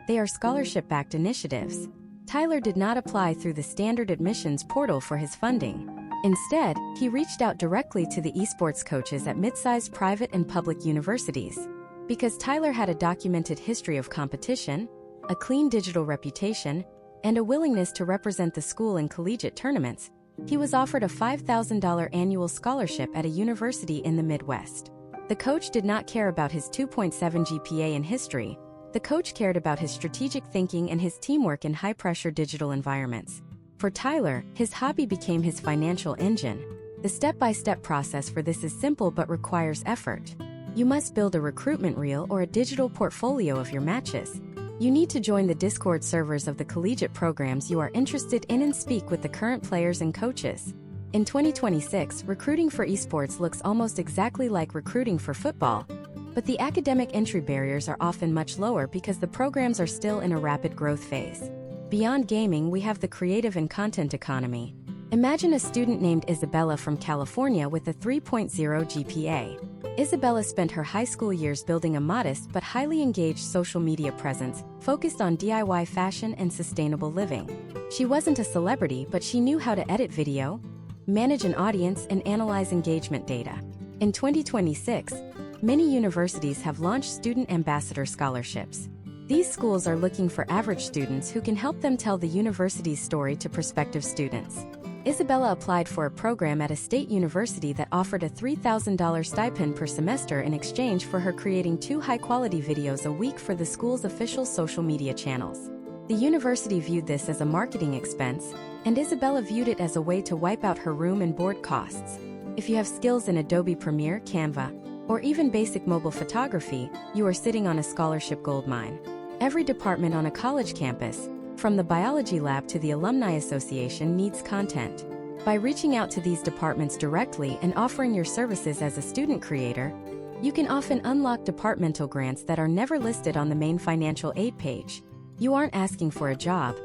they are scholarship-backed initiatives. Tyler did not apply through the standard admissions portal for his funding. Instead, he reached out directly to the esports coaches at mid-sized private and public universities. Because Tyler had a documented history of competition, a clean digital reputation, and a willingness to represent the school in collegiate tournaments, he was offered a $5,000 annual scholarship at a university in the Midwest. The coach did not care about his 2.7 GPA in history. The coach cared about his strategic thinking and his teamwork in high-pressure digital environments. For Tyler, his hobby became his financial engine. The step-by-step process for this is simple but requires effort. You must build a recruitment reel or a digital portfolio of your matches. You need to join the Discord servers of the collegiate programs you are interested in and speak with the current players and coaches. In 2026, recruiting for esports looks almost exactly like recruiting for football, but the academic entry barriers are often much lower because the programs are still in a rapid growth phase. Beyond gaming, we have the creative and content economy. Imagine a student named Isabella from California with a 3.0 GPA. Isabella spent her high school years building a modest but highly engaged social media presence, focused on DIY fashion and sustainable living. She wasn't a celebrity, but she knew how to edit video, manage an audience, and analyze engagement data. In 2026, many universities have launched student ambassador scholarships. These schools are looking for average students who can help them tell the university's story to prospective students. Isabella applied for a program at a state university that offered a $3,000 stipend per semester in exchange for her creating 2 high-quality videos a week for the school's official social media channels. The university viewed this as a marketing expense, and Isabella viewed it as a way to wipe out her room and board costs. If you have skills in Adobe Premiere, Canva, or even basic mobile photography, you are sitting on a scholarship goldmine. Every department on a college campus, from the biology lab to the alumni association, needs content. By reaching out to these departments directly and offering your services as a student creator, you can often unlock departmental grants that are never listed on the main financial aid page. You aren't asking for a job.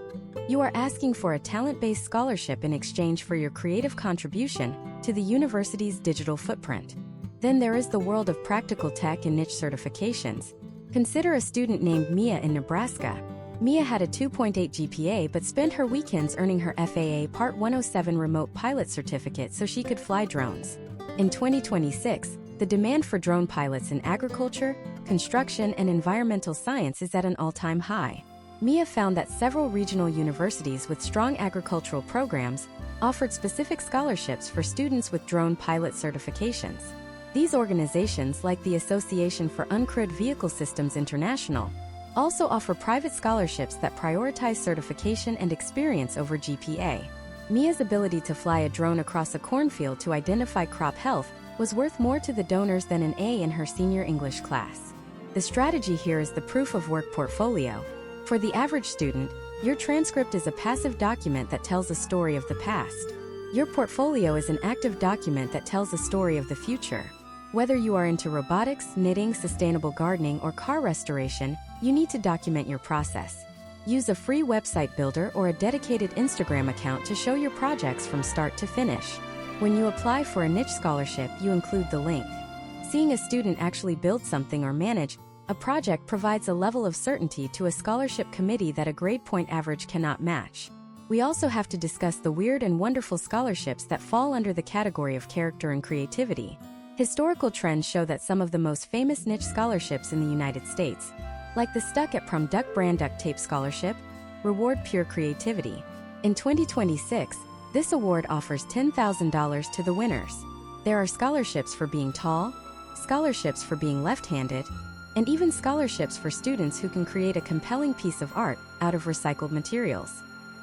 You are asking for a talent-based scholarship in exchange for your creative contribution to the university's digital footprint. Then there is the world of practical tech and niche certifications. Consider a student named Mia in Nebraska. Mia had a 2.8 GPA but spent her weekends earning her FAA Part 107 remote pilot certificate so she could fly drones. In 2026, the demand for drone pilots in agriculture, construction, and environmental science is at an all-time high. Mia found that several regional universities with strong agricultural programs offered specific scholarships for students with drone pilot certifications. These organizations, like the Association for Uncrewed Vehicle Systems International, also offer private scholarships that prioritize certification and experience over GPA. Mia's ability to fly a drone across a cornfield to identify crop health was worth more to the donors than an A in her senior English class. The strategy here is the proof of work portfolio. For the average student, your transcript is a passive document that tells a story of the past. Your portfolio is an active document that tells a story of the future. Whether you are into robotics, knitting, sustainable gardening, or car restoration, you need to document your process. Use a free website builder or a dedicated Instagram account to show your projects from start to finish. When you apply for a niche scholarship, you include the link. Seeing a student actually build something or manage a project provides a level of certainty to a scholarship committee that a grade point average cannot match. We also have to discuss the weird and wonderful scholarships that fall under the category of character and creativity. Historical trends show that some of the most famous niche scholarships in the United States, like the Stuck at Prom Duck Brand Duct Tape Scholarship, reward pure creativity. In 2026, this award offers $10,000 to the winners. There are scholarships for being tall, scholarships for being left-handed, and even scholarships for students who can create a compelling piece of art out of recycled materials.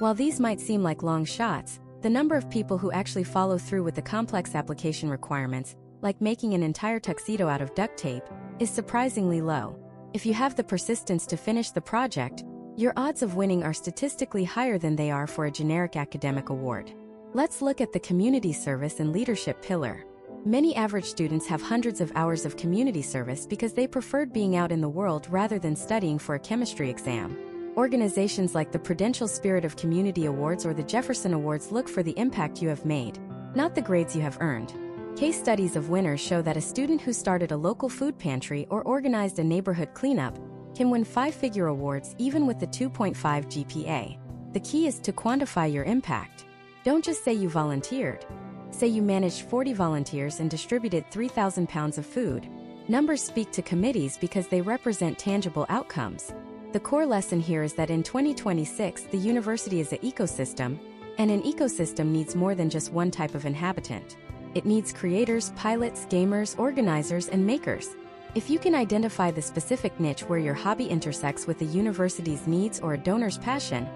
While these might seem like long shots, the number of people who actually follow through with the complex application requirements, like making an entire tuxedo out of duct tape, is surprisingly low. If you have the persistence to finish the project, your odds of winning are statistically higher than they are for a generic academic award. Let's look at the community service and leadership pillar. Many average students have hundreds of hours of community service because they preferred being out in the world rather than studying for a chemistry exam. Organizations like the Prudential Spirit of Community Awards or the Jefferson Awards look for the impact you have made, not the grades you have earned. Case studies of winners show that a student who started a local food pantry or organized a neighborhood cleanup can win 5-figure awards even with the 2.5 GPA. The key is to quantify your impact. Don't just say you volunteered. Say you managed 40 volunteers and distributed 3,000 pounds of food. Numbers speak to committees because they represent tangible outcomes. The core lesson here is that in 2026, the university is an ecosystem, and an ecosystem needs more than just one type of inhabitant. It needs creators, pilots, gamers, organizers, and makers. If you can identify the specific niche where your hobby intersects with the university's needs or a donor's passion,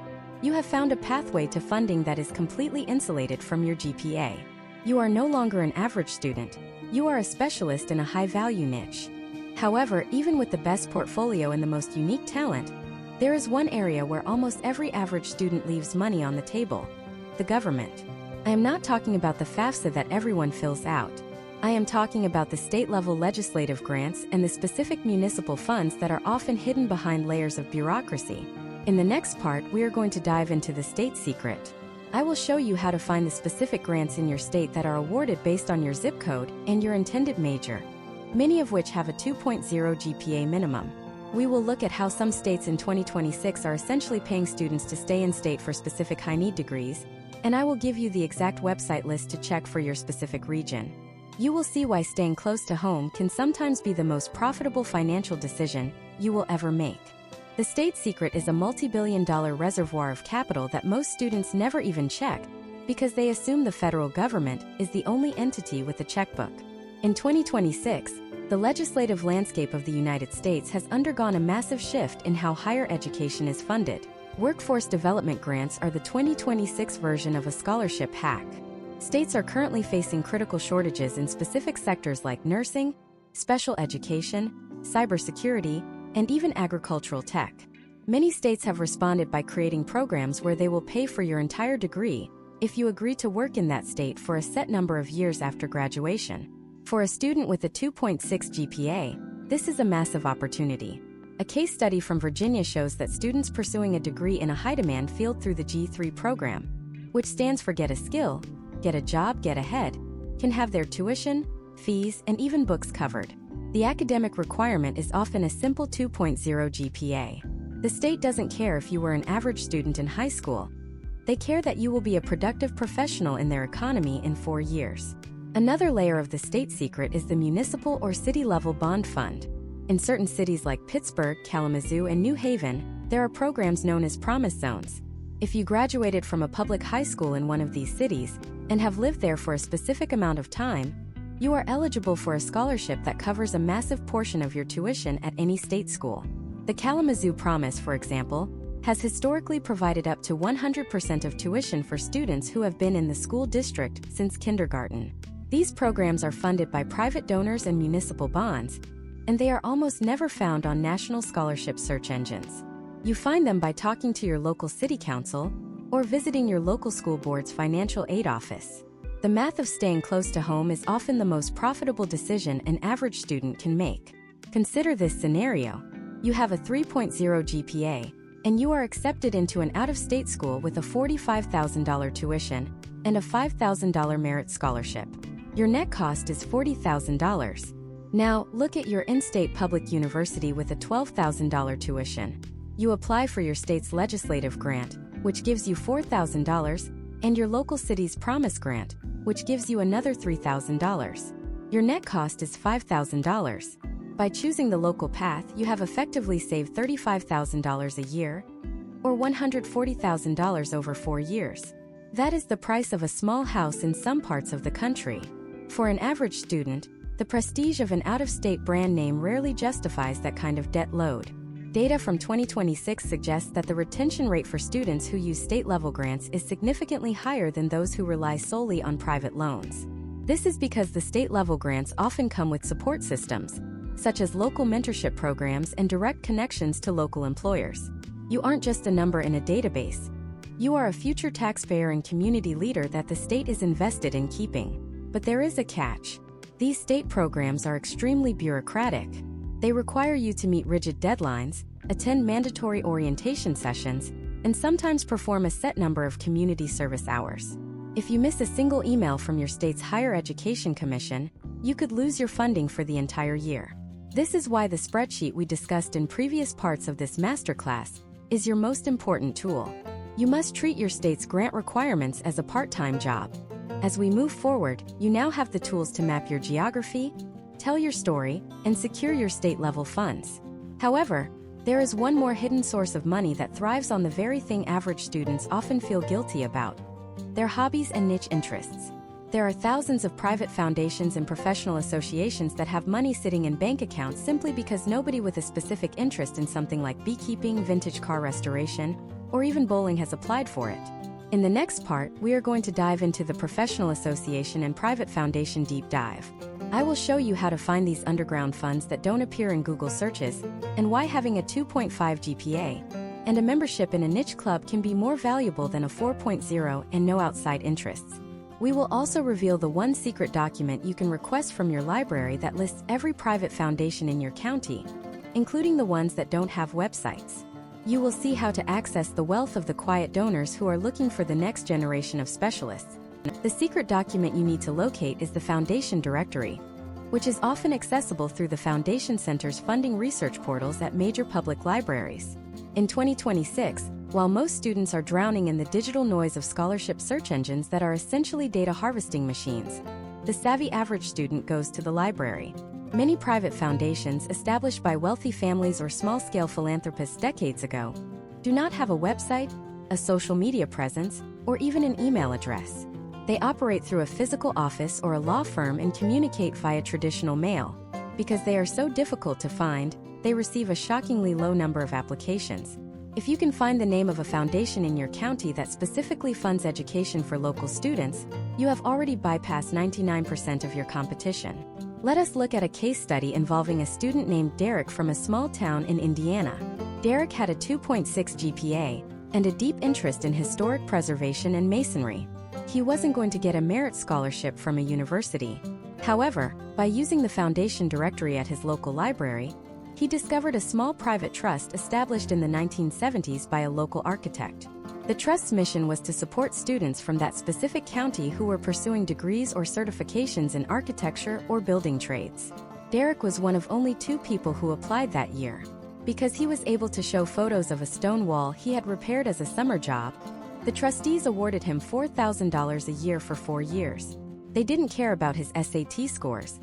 you have found a pathway to funding that is completely insulated from your GPA. You are no longer an average student. You are a specialist in a high-value niche. However, even with the best portfolio and the most unique talent, there is one area where almost every average student leaves money on the table: the government. I am not talking about the FAFSA that everyone fills out. I am talking about the state-level legislative grants and the specific municipal funds that are often hidden behind layers of bureaucracy. In the next part, we are going to dive into the state secret. I will show you how to find the specific grants in your state that are awarded based on your zip code and your intended major, many of which have a 2.0 GPA minimum. We will look at how some states in 2026 are essentially paying students to stay in state for specific high-need degrees, and I will give you the exact website list to check for your specific region. You will see why staying close to home can sometimes be the most profitable financial decision you will ever make. The state secret is a multi-billion-dollar reservoir of capital that most students never even check because they assume the federal government is the only entity with a checkbook. In 2026, the legislative landscape of the United States has undergone a massive shift in how higher education is funded. Workforce development grants are the 2026 version of a scholarship hack. States are currently facing critical shortages in specific sectors like nursing, special education, cybersecurity, and even agricultural tech. Many states have responded by creating programs where they will pay for your entire degree if you agree to work in that state for a set number of years after graduation. For a student with a 2.6 GPA, this is a massive opportunity. A case study from Virginia shows that students pursuing a degree in a high-demand field through the G3 program, which stands for Get a Skill, Get a Job, Get Ahead, can have their tuition, fees, and even books covered. The academic requirement is often a simple 2.0 GPA. The state doesn't care if you were an average student in high school. They care that you will be a productive professional in their economy in 4 years. Another layer of the state secret is the municipal or city-level bond fund. In certain cities like Pittsburgh, Kalamazoo, and New Haven, there are programs known as Promise Zones. If you graduated from a public high school in one of these cities and have lived there for a specific amount of time, you are eligible for a scholarship that covers a massive portion of your tuition at any state school. The Kalamazoo Promise, for example, has historically provided up to 100% of tuition for students who have been in the school district since kindergarten. These programs are funded by private donors and municipal bonds, and they are almost never found on national scholarship search engines. You find them by talking to your local city council or visiting your local school board's financial aid office. The math of staying close to home is often the most profitable decision an average student can make. Consider this scenario. You have a 3.0 GPA, and you are accepted into an out-of-state school with a $45,000 tuition and a $5,000 merit scholarship. Your net cost is $40,000. Now, look at your in-state public university with a $12,000 tuition. You apply for your state's legislative grant, which gives you $4,000, and your local city's Promise Grant, which gives you another $3,000. Your net cost is $5,000. By choosing the local path, you have effectively saved $35,000 a year, or $140,000 over 4 years. That is the price of a small house in some parts of the country. For an average student, the prestige of an out-of-state brand name rarely justifies that kind of debt load. Data from 2026 suggests that the retention rate for students who use state-level grants is significantly higher than those who rely solely on private loans. This is because the state-level grants often come with support systems, such as local mentorship programs and direct connections to local employers. You aren't just a number in a database. You are a future taxpayer and community leader that the state is invested in keeping. But there is a catch. These state programs are extremely bureaucratic. They require you to meet rigid deadlines, attend mandatory orientation sessions, and sometimes perform a set number of community service hours. If you miss a single email from your state's Higher Education Commission, you could lose your funding for the entire year. This is why the spreadsheet we discussed in previous parts of this masterclass is your most important tool. You must treat your state's grant requirements as a part-time job. As we move forward, you now have the tools to map your geography, tell your story, and secure your state-level funds. However, There is one more hidden source of money that thrives on the very thing average students often feel guilty about: their hobbies and niche interests. There are thousands of private foundations and professional associations that have money sitting in bank accounts simply because nobody with a specific interest in something like beekeeping, vintage car restoration, or even bowling has applied for it. In the next part, we are going to dive into the professional association and private foundation deep dive. I will show you how to find these underground funds that don't appear in Google searches, and why having a 2.5 GPA and a membership in a niche club can be more valuable than a 4.0 and no outside interests. We will also reveal the one secret document you can request from your library that lists every private foundation in your county, including the ones that don't have websites. You will see how to access the wealth of the quiet donors who are looking for the next generation of specialists. The secret document you need to locate is the Foundation Directory, which is often accessible through the Foundation Center's funding research portals at major public libraries. In 2026, while most students are drowning in the digital noise of scholarship search engines that are essentially data harvesting machines, the savvy average student goes to the library. Many private foundations established by wealthy families or small-scale philanthropists decades ago do not have a website, a social media presence, or even an email address. They operate through a physical office or a law firm and communicate via traditional mail. Because they are so difficult to find, they receive a shockingly low number of applications. If you can find the name of a foundation in your county that specifically funds education for local students, you have already bypassed 99% of your competition. Let us look at a case study involving a student named Derek from a small town in Indiana. Derek had a 2.6 GPA and a deep interest in historic preservation and masonry. He wasn't going to get a merit scholarship from a university. However, by using the Foundation Directory at his local library, he discovered a small private trust established in the 1970s by a local architect. The trust's mission was to support students from that specific county who were pursuing degrees or certifications in architecture or building trades. Derek was one of only 2 people who applied that year. Because he was able to show photos of a stone wall he had repaired as a summer job, the trustees awarded him $4,000 a year for 4 years. They didn't care about his SAT scores.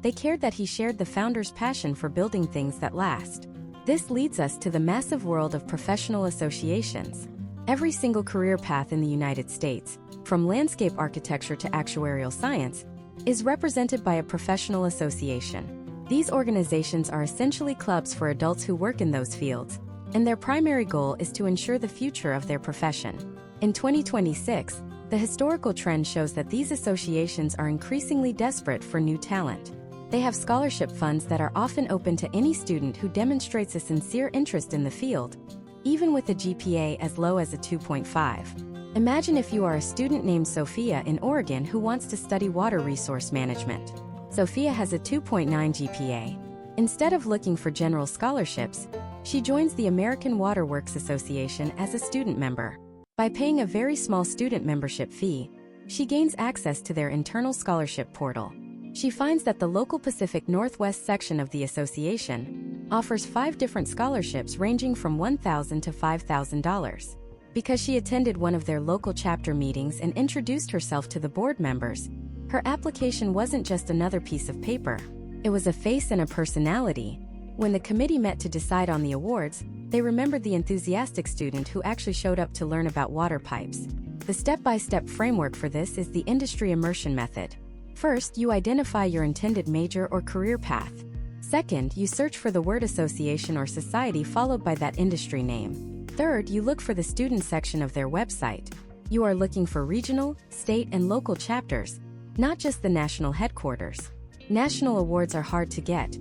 They cared that he shared the founder's passion for building things that last. This leads us to the massive world of professional associations. Every single career path in the United States, from landscape architecture to actuarial science, is represented by a professional association. These organizations are essentially clubs for adults who work in those fields, and their primary goal is to ensure the future of their profession. In 2026, the historical trend shows that these associations are increasingly desperate for new talent. They have scholarship funds that are often open to any student who demonstrates a sincere interest in the field, even with a GPA as low as a 2.5. Imagine if you are a student named Sophia in Oregon who wants to study water resource management. Sophia has a 2.9 GPA. Instead of looking for general scholarships, she joins the American Water Works Association as a student member. By paying a very small student membership fee, she gains access to their internal scholarship portal. She finds that the local Pacific Northwest section of the association offers 5 different scholarships ranging from $1,000 to $5,000. Because she attended one of their local chapter meetings and introduced herself to the board members, her application wasn't just another piece of paper. It was a face and a personality. When the committee met to decide on the awards, they remembered the enthusiastic student who actually showed up to learn about water pipes. The step-by-step framework for this is the industry immersion method. First, you identify your intended major or career path. Second, you search for the word association or society followed by that industry name. Third, you look for the student section of their website. You are looking for regional, state, and local chapters, not just the national headquarters. National awards are hard to get.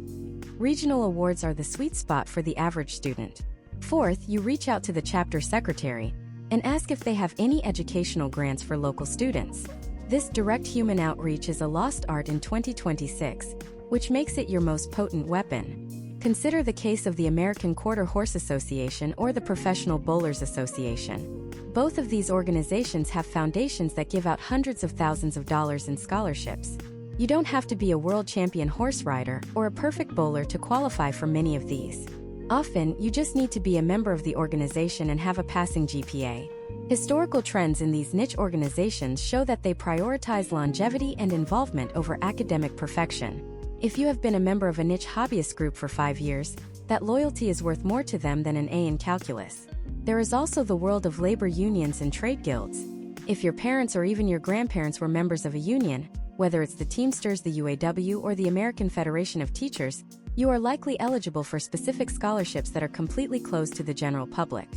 Regional awards are the sweet spot for the average student. Fourth, you reach out to the chapter secretary and ask if they have any educational grants for local students. This direct human outreach is a lost art in 2026, which makes it your most potent weapon. Consider the case of the American Quarter Horse Association or the Professional Bowlers Association. Both of these organizations have foundations that give out hundreds of thousands of dollars in scholarships. You don't have to be a world champion horse rider or a perfect bowler to qualify for many of these. Often, you just need to be a member of the organization and have a passing GPA. Historical trends in these niche organizations show that they prioritize longevity and involvement over academic perfection. If you have been a member of a niche hobbyist group for 5 years, that loyalty is worth more to them than an A in calculus. There is also the world of labor unions and trade guilds. If your parents or even your grandparents were members of a union, whether it's the Teamsters, the UAW, or the American Federation of Teachers, you are likely eligible for specific scholarships that are completely closed to the general public.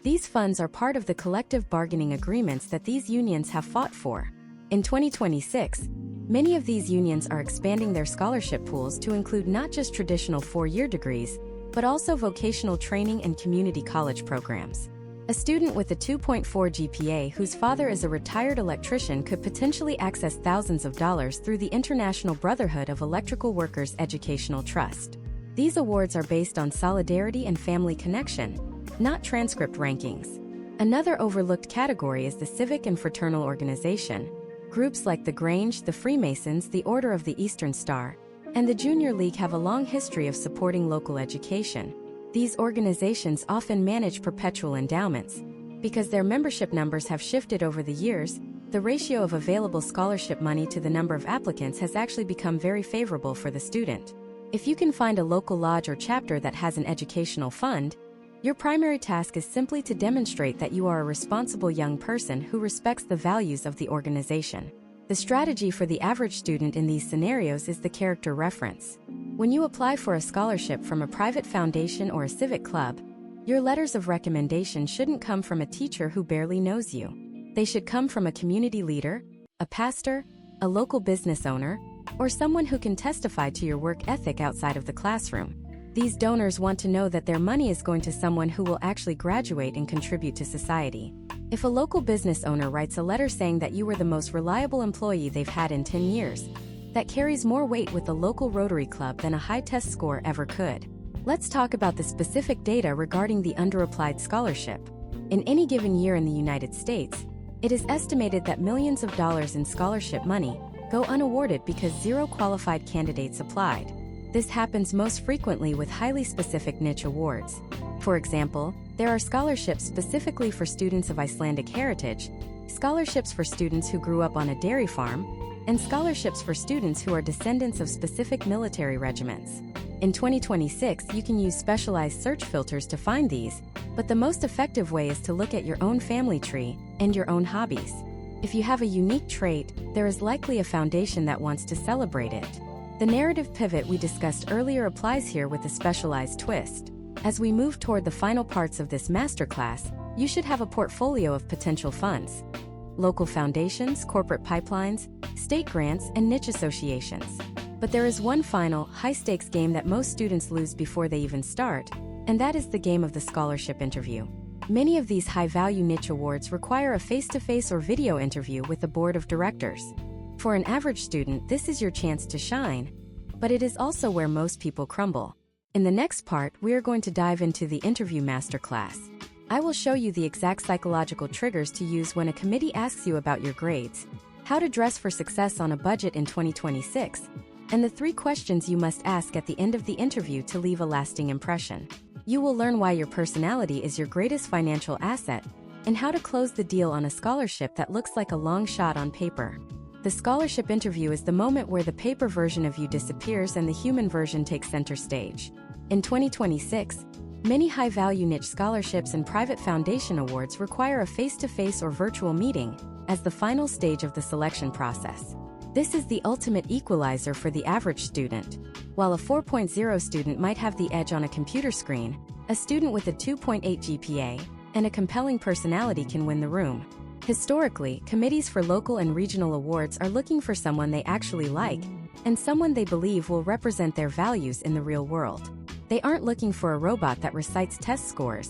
These funds are part of the collective bargaining agreements that these unions have fought for. In 2026, many of these unions are expanding their scholarship pools to include not just traditional four-year degrees, but also vocational training and community college programs. A student with a 2.4 GPA whose father is a retired electrician could potentially access thousands of dollars through the International Brotherhood of Electrical Workers Educational Trust. These awards are based on solidarity and family connection, not transcript rankings. Another overlooked category is the civic and fraternal organization. Groups like the Grange, the Freemasons, the Order of the Eastern Star, and the Junior League have a long history of supporting local education. These organizations often manage perpetual endowments. Because their membership numbers have shifted over the years, the ratio of available scholarship money to the number of applicants has actually become very favorable for the student. If you can find a local lodge or chapter that has an educational fund, your primary task is simply to demonstrate that you are a responsible young person who respects the values of the organization. The strategy for the average student in these scenarios is the character reference. When you apply for a scholarship from a private foundation or a civic club, your letters of recommendation shouldn't come from a teacher who barely knows you. They should come from a community leader, a pastor, a local business owner, or someone who can testify to your work ethic outside of the classroom. These donors want to know that their money is going to someone who will actually graduate and contribute to society. If a local business owner writes a letter saying that you were the most reliable employee they've had in 10 years, that carries more weight with the local Rotary Club than a high test score ever could. Let's talk about the specific data regarding the underapplied scholarship. In any given year in the United States, it is estimated that millions of dollars in scholarship money go unawarded because zero qualified candidates applied. This happens most frequently with highly specific niche awards. For example, there are scholarships specifically for students of Icelandic heritage, scholarships for students who grew up on a dairy farm, and scholarships for students who are descendants of specific military regiments. In 2026, you can use specialized search filters to find these, but the most effective way is to look at your own family tree and your own hobbies. If you have a unique trait, there is likely a foundation that wants to celebrate it. The narrative pivot we discussed earlier applies here with a specialized twist. As we move toward the final parts of this masterclass, you should have a portfolio of potential funds: local foundations, corporate pipelines, state grants, and niche associations. But there is one final, high-stakes game that most students lose before they even start, and that is the game of the scholarship interview. Many of these high-value niche awards require a face-to-face or video interview with the board of directors. For an average student, this is your chance to shine, but it is also where most people crumble. In the next part, we are going to dive into the interview masterclass. I will show you the exact psychological triggers to use when a committee asks you about your grades, how to dress for success on a budget in 2026, and the 3 questions you must ask at the end of the interview to leave a lasting impression. You will learn why your personality is your greatest financial asset and how to close the deal on a scholarship that looks like a long shot on paper. The scholarship interview is the moment where the paper version of you disappears and the human version takes center stage. In 2026, many high-value niche scholarships and private foundation awards require a face-to-face or virtual meeting as the final stage of the selection process. This is the ultimate equalizer for the average student. While a 4.0 student might have the edge on a computer screen, a student with a 2.8 GPA and a compelling personality can win the room. Historically, committees for local and regional awards are looking for someone they actually like and someone they believe will represent their values in the real world. They aren't looking for a robot that recites test scores.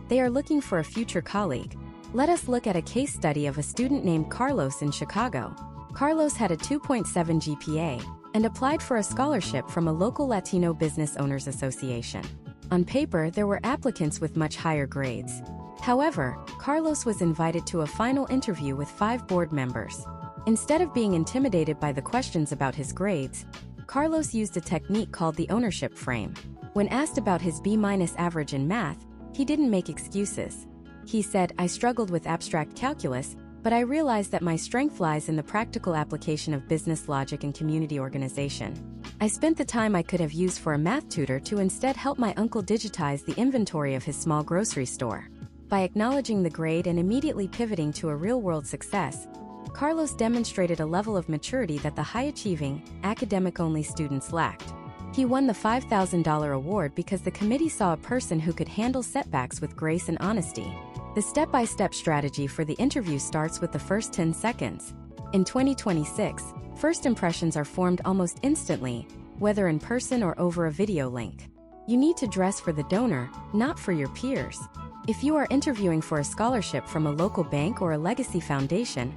They are looking for a future colleague. Let us look at a case study of a student named Carlos in Chicago. Carlos had a 2.7 GPA and applied for a scholarship from a local Latino Business Owners Association. On paper, there were applicants with much higher grades. However, Carlos was invited to a final interview with 5 board members. Instead of being intimidated by the questions about his grades, Carlos used a technique called the ownership frame. When asked about his B- average in math, he didn't make excuses. He said, "I struggled with abstract calculus, but I realized that my strength lies in the practical application of business logic and community organization. I spent the time I could have used for a math tutor to instead help my uncle digitize the inventory of his small grocery store. By acknowledging the grade and immediately pivoting to a real-world success, Carlos demonstrated a level of maturity that the high-achieving, academic-only students lacked. He won the $5,000 award because the committee saw a person who could handle setbacks with grace and honesty. The step-by-step strategy for the interview starts with the first 10 seconds. In 2026, first impressions are formed almost instantly, whether in person or over a video link. You need to dress for the donor, not for your peers. If you are interviewing for a scholarship from a local bank or a legacy foundation,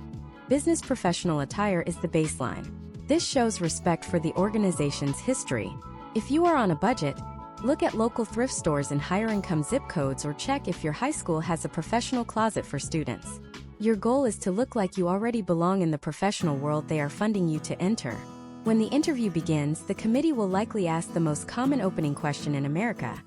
business professional attire is the baseline. This shows respect for the organization's history. If you are on a budget, look at local thrift stores in higher-income zip codes or check if your high school has a professional closet for students. Your goal is to look like you already belong in the professional world they are funding you to enter. When the interview begins, the committee will likely ask the most common opening question in America.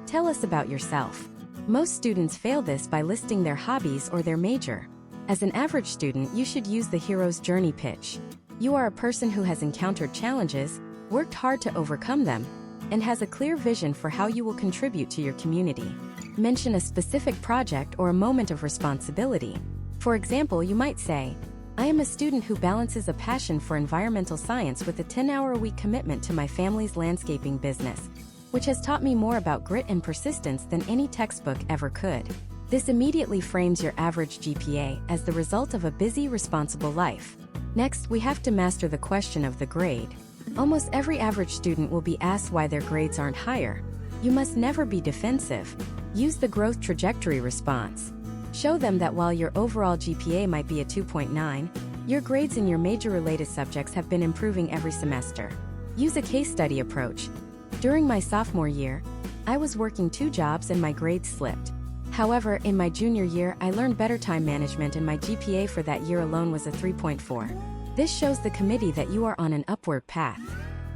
Tell us about yourself. Most students fail this by listing their hobbies or their major. As an average student, you should use the hero's journey pitch. You are a person who has encountered challenges, worked hard to overcome them, and has a clear vision for how you will contribute to your community. Mention a specific project or a moment of responsibility. For example, you might say, I am a student who balances a passion for environmental science with a 10-hour-a-week commitment to my family's landscaping business, which has taught me more about grit and persistence than any textbook ever could. This immediately frames your average GPA as the result of a busy, responsible life. Next, we have to master the question of the grade. Almost every average student will be asked why their grades aren't higher. You must never be defensive. Use the growth trajectory response. Show them that while your overall GPA might be a 2.9, your grades in your major-related subjects have been improving every semester. Use a case study approach. During my sophomore year, I was working 2 jobs and my grades slipped. However, in my junior year, I learned better time management and my GPA for that year alone was a 3.4. This shows the committee that you are on an upward path.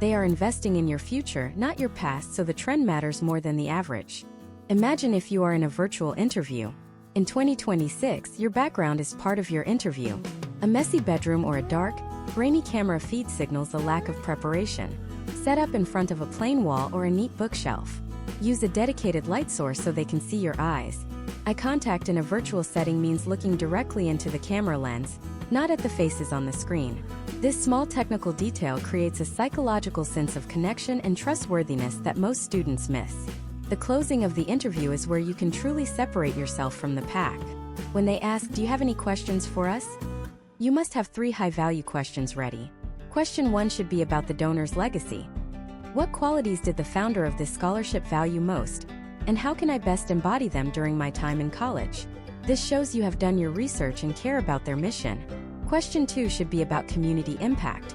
They are investing in your future, not your past, so the trend matters more than the average. Imagine if you are in a virtual interview. In 2026, your background is part of your interview. A messy bedroom or a dark, grainy camera feed signals a lack of preparation. Set up in front of a plain wall or a neat bookshelf. Use a dedicated light source so they can see your eyes. Eye contact in a virtual setting means looking directly into the camera lens, not at the faces on the screen. This small technical detail creates a psychological sense of connection and trustworthiness that most students miss. The closing of the interview is where you can truly separate yourself from the pack. When they ask, "Do you have any questions for us?" you must have 3 high-value questions ready. Question 1 should be about the donor's legacy. What qualities did the founder of this scholarship value most, and how can I best embody them during my time in college? This shows you have done your research and care about their mission. Question 2 should be about community impact.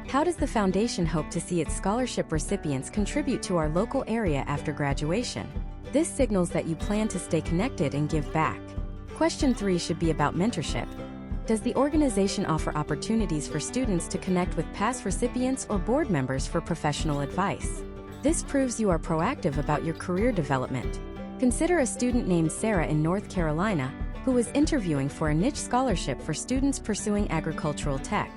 How does the foundation hope to see its scholarship recipients contribute to our local area after graduation? This signals that you plan to stay connected and give back. Question 3 should be about mentorship. Does the organization offer opportunities for students to connect with past recipients or board members for professional advice? This proves you are proactive about your career development. Consider a student named Sarah in North Carolina, who was interviewing for a niche scholarship for students pursuing agricultural tech.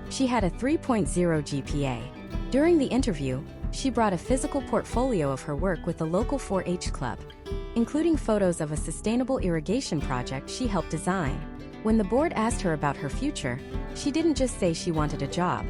She had a 3.0 GPA. During the interview, she brought a physical portfolio of her work with the local 4-H club, including photos of a sustainable irrigation project she helped design. When the board asked her about her future, she didn't just say she wanted a job.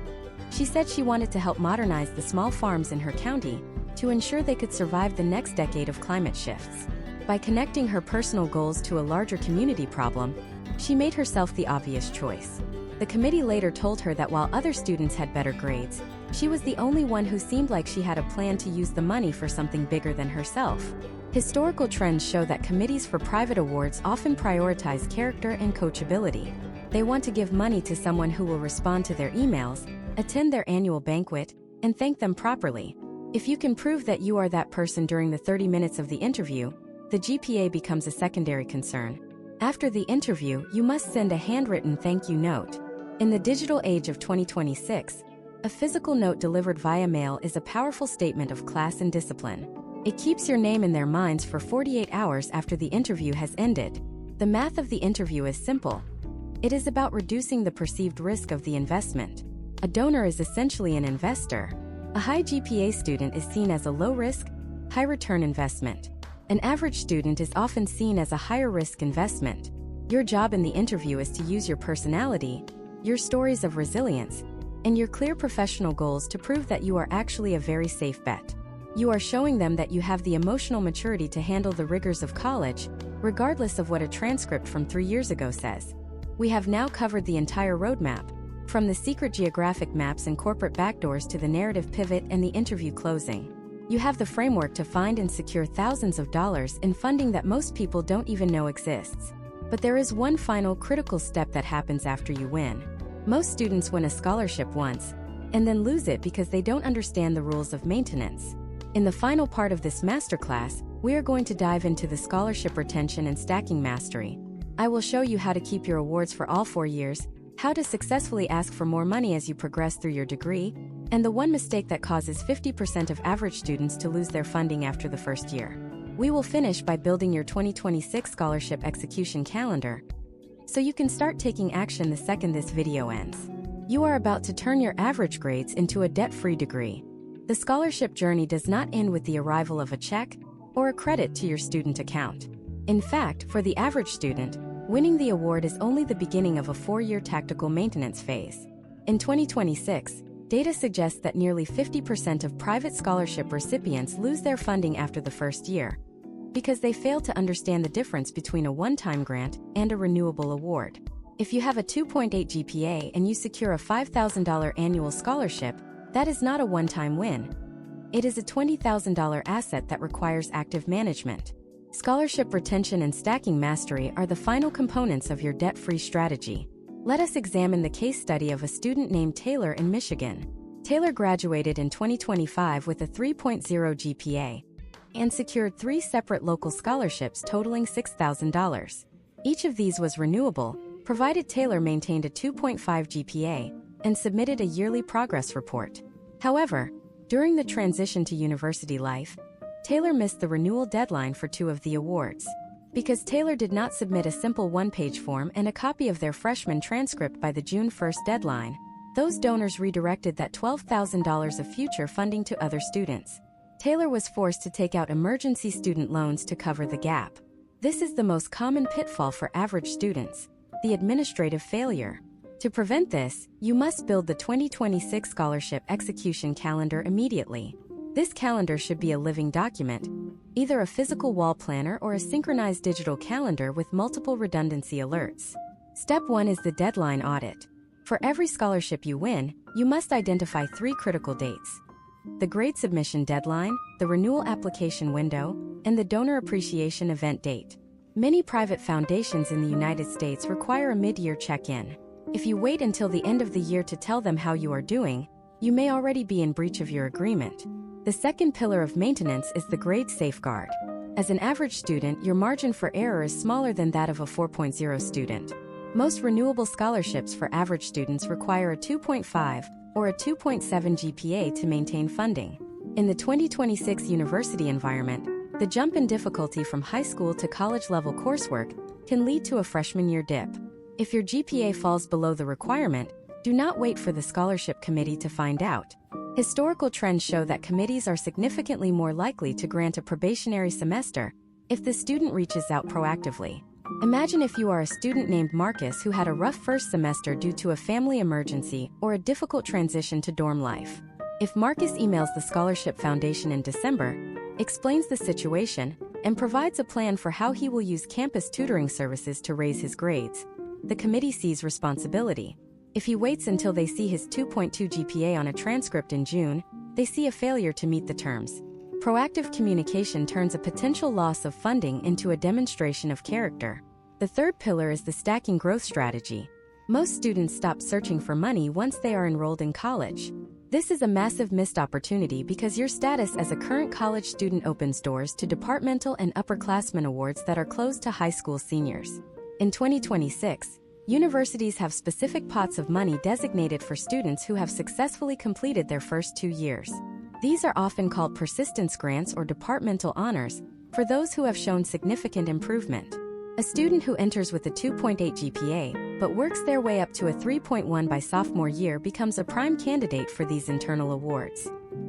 She said she wanted to help modernize the small farms in her county to ensure they could survive the next decade of climate shifts. By connecting her personal goals to a larger community problem, she made herself the obvious choice. The committee later told her that while other students had better grades, she was the only one who seemed like she had a plan to use the money for something bigger than herself. Historical trends show that committees for private awards often prioritize character and coachability. They want to give money to someone who will respond to their emails, attend their annual banquet, and thank them properly. If you can prove that you are that person during the 30 minutes of the interview, the GPA becomes a secondary concern. After the interview, you must send a handwritten thank you note. In the digital age of 2026, a physical note delivered via mail is a powerful statement of class and discipline. It keeps your name in their minds for 48 hours after the interview has ended. The math of the interview is simple. It is about reducing the perceived risk of the investment. A donor is essentially an investor. A high GPA student is seen as a low-risk, high-return investment. An average student is often seen as a higher-risk investment. Your job in the interview is to use your personality, your stories of resilience, and your clear professional goals to prove that you are actually a very safe bet. You are showing them that you have the emotional maturity to handle the rigors of college, regardless of what a transcript from 3 years ago says. We have now covered the entire roadmap, from the secret geographic maps and corporate backdoors to the narrative pivot and the interview closing. You have the framework to find and secure thousands of dollars in funding that most people don't even know exists. But there is one final critical step that happens after you win. Most students win a scholarship once, and then lose it because they don't understand the rules of maintenance. In the final part of this masterclass, we are going to dive into the scholarship retention and stacking mastery. I will show you how to keep your awards for all 4 years, how to successfully ask for more money as you progress through your degree, and the one mistake that causes 50% of average students to lose their funding after the first year. We will finish by building your 2026 scholarship execution calendar, so you can start taking action the second this video ends. You are about to turn your average grades into a debt-free degree. The scholarship journey does not end with the arrival of a check or a credit to your student account. In fact, for the average student, winning the award is only the beginning of a 4-year tactical maintenance phase. In 2026, data suggests that nearly 50% of private scholarship recipients lose their funding after the first year because they fail to understand the difference between a one-time grant and a renewable award. If you have a 2.8 GPA and you secure a $5,000 annual scholarship, that is not a one-time win. It is a $20,000 asset that requires active management. Scholarship retention and stacking mastery are the final components of your debt-free strategy. Let us examine the case study of a student named Taylor in Michigan. Taylor graduated in 2025 with a 3.0 GPA and secured 3 separate local scholarships totaling $6,000. Each of these was renewable, provided Taylor maintained a 2.5 GPA and submitted a yearly progress report. However, during the transition to university life, Taylor missed the renewal deadline for 2 of the awards. Because Taylor did not submit a simple one-page form and a copy of their freshman transcript by the June 1st deadline, those donors redirected that $12,000 of future funding to other students. Taylor was forced to take out emergency student loans to cover the gap. This is the most common pitfall for average students: the administrative failure. To prevent this, you must build the 2026 scholarship execution calendar immediately. This calendar should be a living document, either a physical wall planner or a synchronized digital calendar with multiple redundancy alerts. Step 1 is the deadline audit. For every scholarship you win, you must identify 3 critical dates: the grade submission deadline, the renewal application window, and the donor appreciation event date. Many private foundations in the United States require a mid-year check-in. If you wait until the end of the year to tell them how you are doing, you may already be in breach of your agreement. The second pillar of maintenance is the grade safeguard. As an average student, your margin for error is smaller than that of a 4.0 student. Most renewable scholarships for average students require a 2.5 or a 2.7 GPA to maintain funding. In the 2026 university environment, the jump in difficulty from high school to college-level coursework can lead to a freshman year dip. If your GPA falls below the requirement, do not wait for the scholarship committee to find out. Historical trends show that committees are significantly more likely to grant a probationary semester if the student reaches out proactively. Imagine if you are a student named Marcus who had a rough first semester due to a family emergency or a difficult transition to dorm life. If Marcus emails the Scholarship Foundation in December, explains the situation, and provides a plan for how he will use campus tutoring services to raise his grades, the committee sees responsibility. If he waits until they see his 2.2 GPA on a transcript in June, they see a failure to meet the terms. Proactive communication turns a potential loss of funding into a demonstration of character. The third pillar is the stacking growth strategy. Most students stop searching for money once they are enrolled in college. This is a massive missed opportunity because your status as a current college student opens doors to departmental and upperclassmen awards that are closed to high school seniors. In 2026, universities have specific pots of money designated for students who have successfully completed their first 2 years. These are often called persistence grants or departmental honors for those who have shown significant improvement. A student who enters with a 2.8 GPA but works their way up to a 3.1 by sophomore year becomes a prime candidate for these internal awards.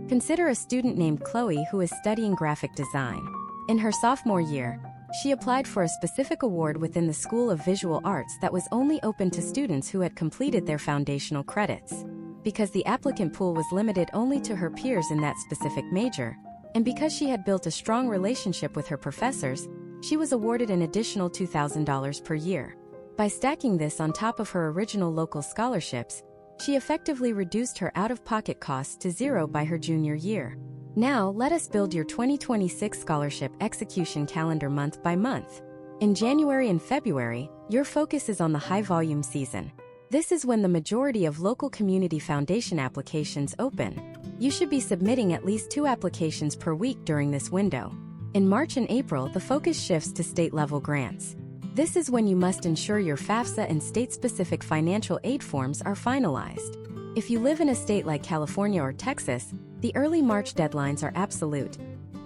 Consider a student named Chloe who is studying graphic design. In her sophomore year, she applied for a specific award within the School of Visual Arts that was only open to students who had completed their foundational credits. Because the applicant pool was limited only to her peers in that specific major, and because she had built a strong relationship with her professors, she was awarded an additional $2,000 per year. By stacking this on top of her original local scholarships, she effectively reduced her out-of-pocket costs to zero by her junior year. Now, let us build your 2026 scholarship execution calendar month by month. In January and February, your focus is on the high-volume season. This is when the majority of local community foundation applications open. You should be submitting at least 2 applications per week during this window. In March and April, the focus shifts to state-level grants. This is when you must ensure your FAFSA and state-specific financial aid forms are finalized. If you live in a state like California or Texas, the early March deadlines are absolute.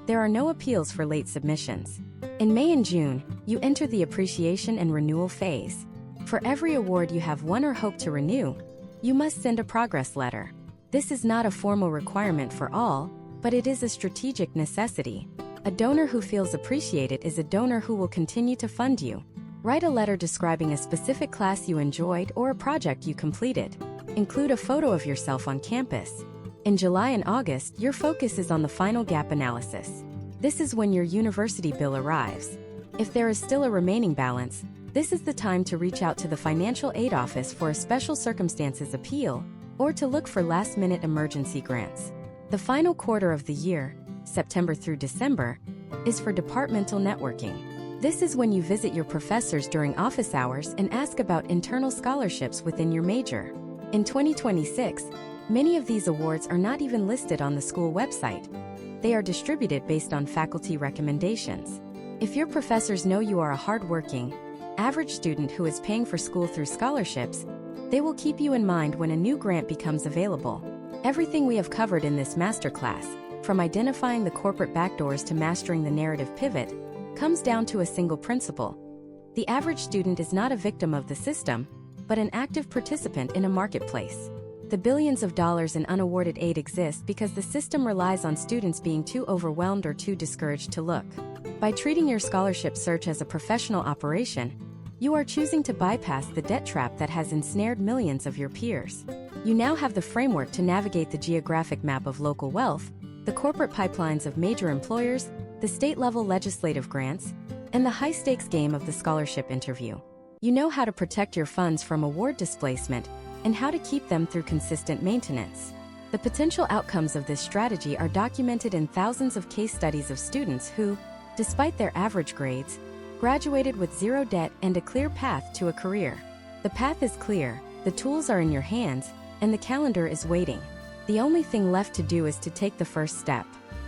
There are no appeals for late submissions. In May and June, you enter the appreciation and renewal phase. For every award you have won or hope to renew, you must send a progress letter. This is not a formal requirement for all, but it is a strategic necessity. A donor who feels appreciated is a donor who will continue to fund you. Write a letter describing a specific class you enjoyed or a project you completed. Include a photo of yourself on campus. In July and August, your focus is on the final gap analysis. This is when your university bill arrives. If there is still a remaining balance, this is the time to reach out to the Financial Aid Office for a special circumstances appeal or to look for last-minute emergency grants. The final quarter of the year, September through December, is for departmental networking. This is when you visit your professors during office hours and ask about internal scholarships within your major. In 2026, many of these awards are not even listed on the school website. They are distributed based on faculty recommendations. If your professors know you are a hardworking, average student who is paying for school through scholarships, they will keep you in mind when a new grant becomes available. Everything we have covered in this masterclass, from identifying the corporate backdoors to mastering the narrative pivot, comes down to a single principle. The average student is not a victim of the system, but an active participant in a marketplace. The billions of dollars in unawarded aid exist because the system relies on students being too overwhelmed or too discouraged to look. By treating your scholarship search as a professional operation, you are choosing to bypass the debt trap that has ensnared millions of your peers. You now have the framework to navigate the geographic map of local wealth, the corporate pipelines of major employers, the state-level legislative grants, and the high-stakes game of the scholarship interview. You know how to protect your funds from award displacement and how to keep them through consistent maintenance. The potential outcomes of this strategy are documented in thousands of case studies of students who, despite their average grades, graduated with zero debt and a clear path to a career. The path is clear, the tools are in your hands, and the calendar is waiting. The only thing left to do is to take the first step.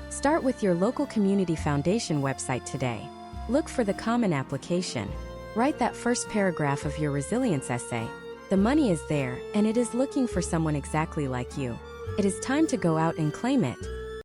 Start with your local community foundation website today. Look for the common application. Write that first paragraph of your resilience essay. The money is there, and it is looking for someone exactly like you. It is time to go out and claim it.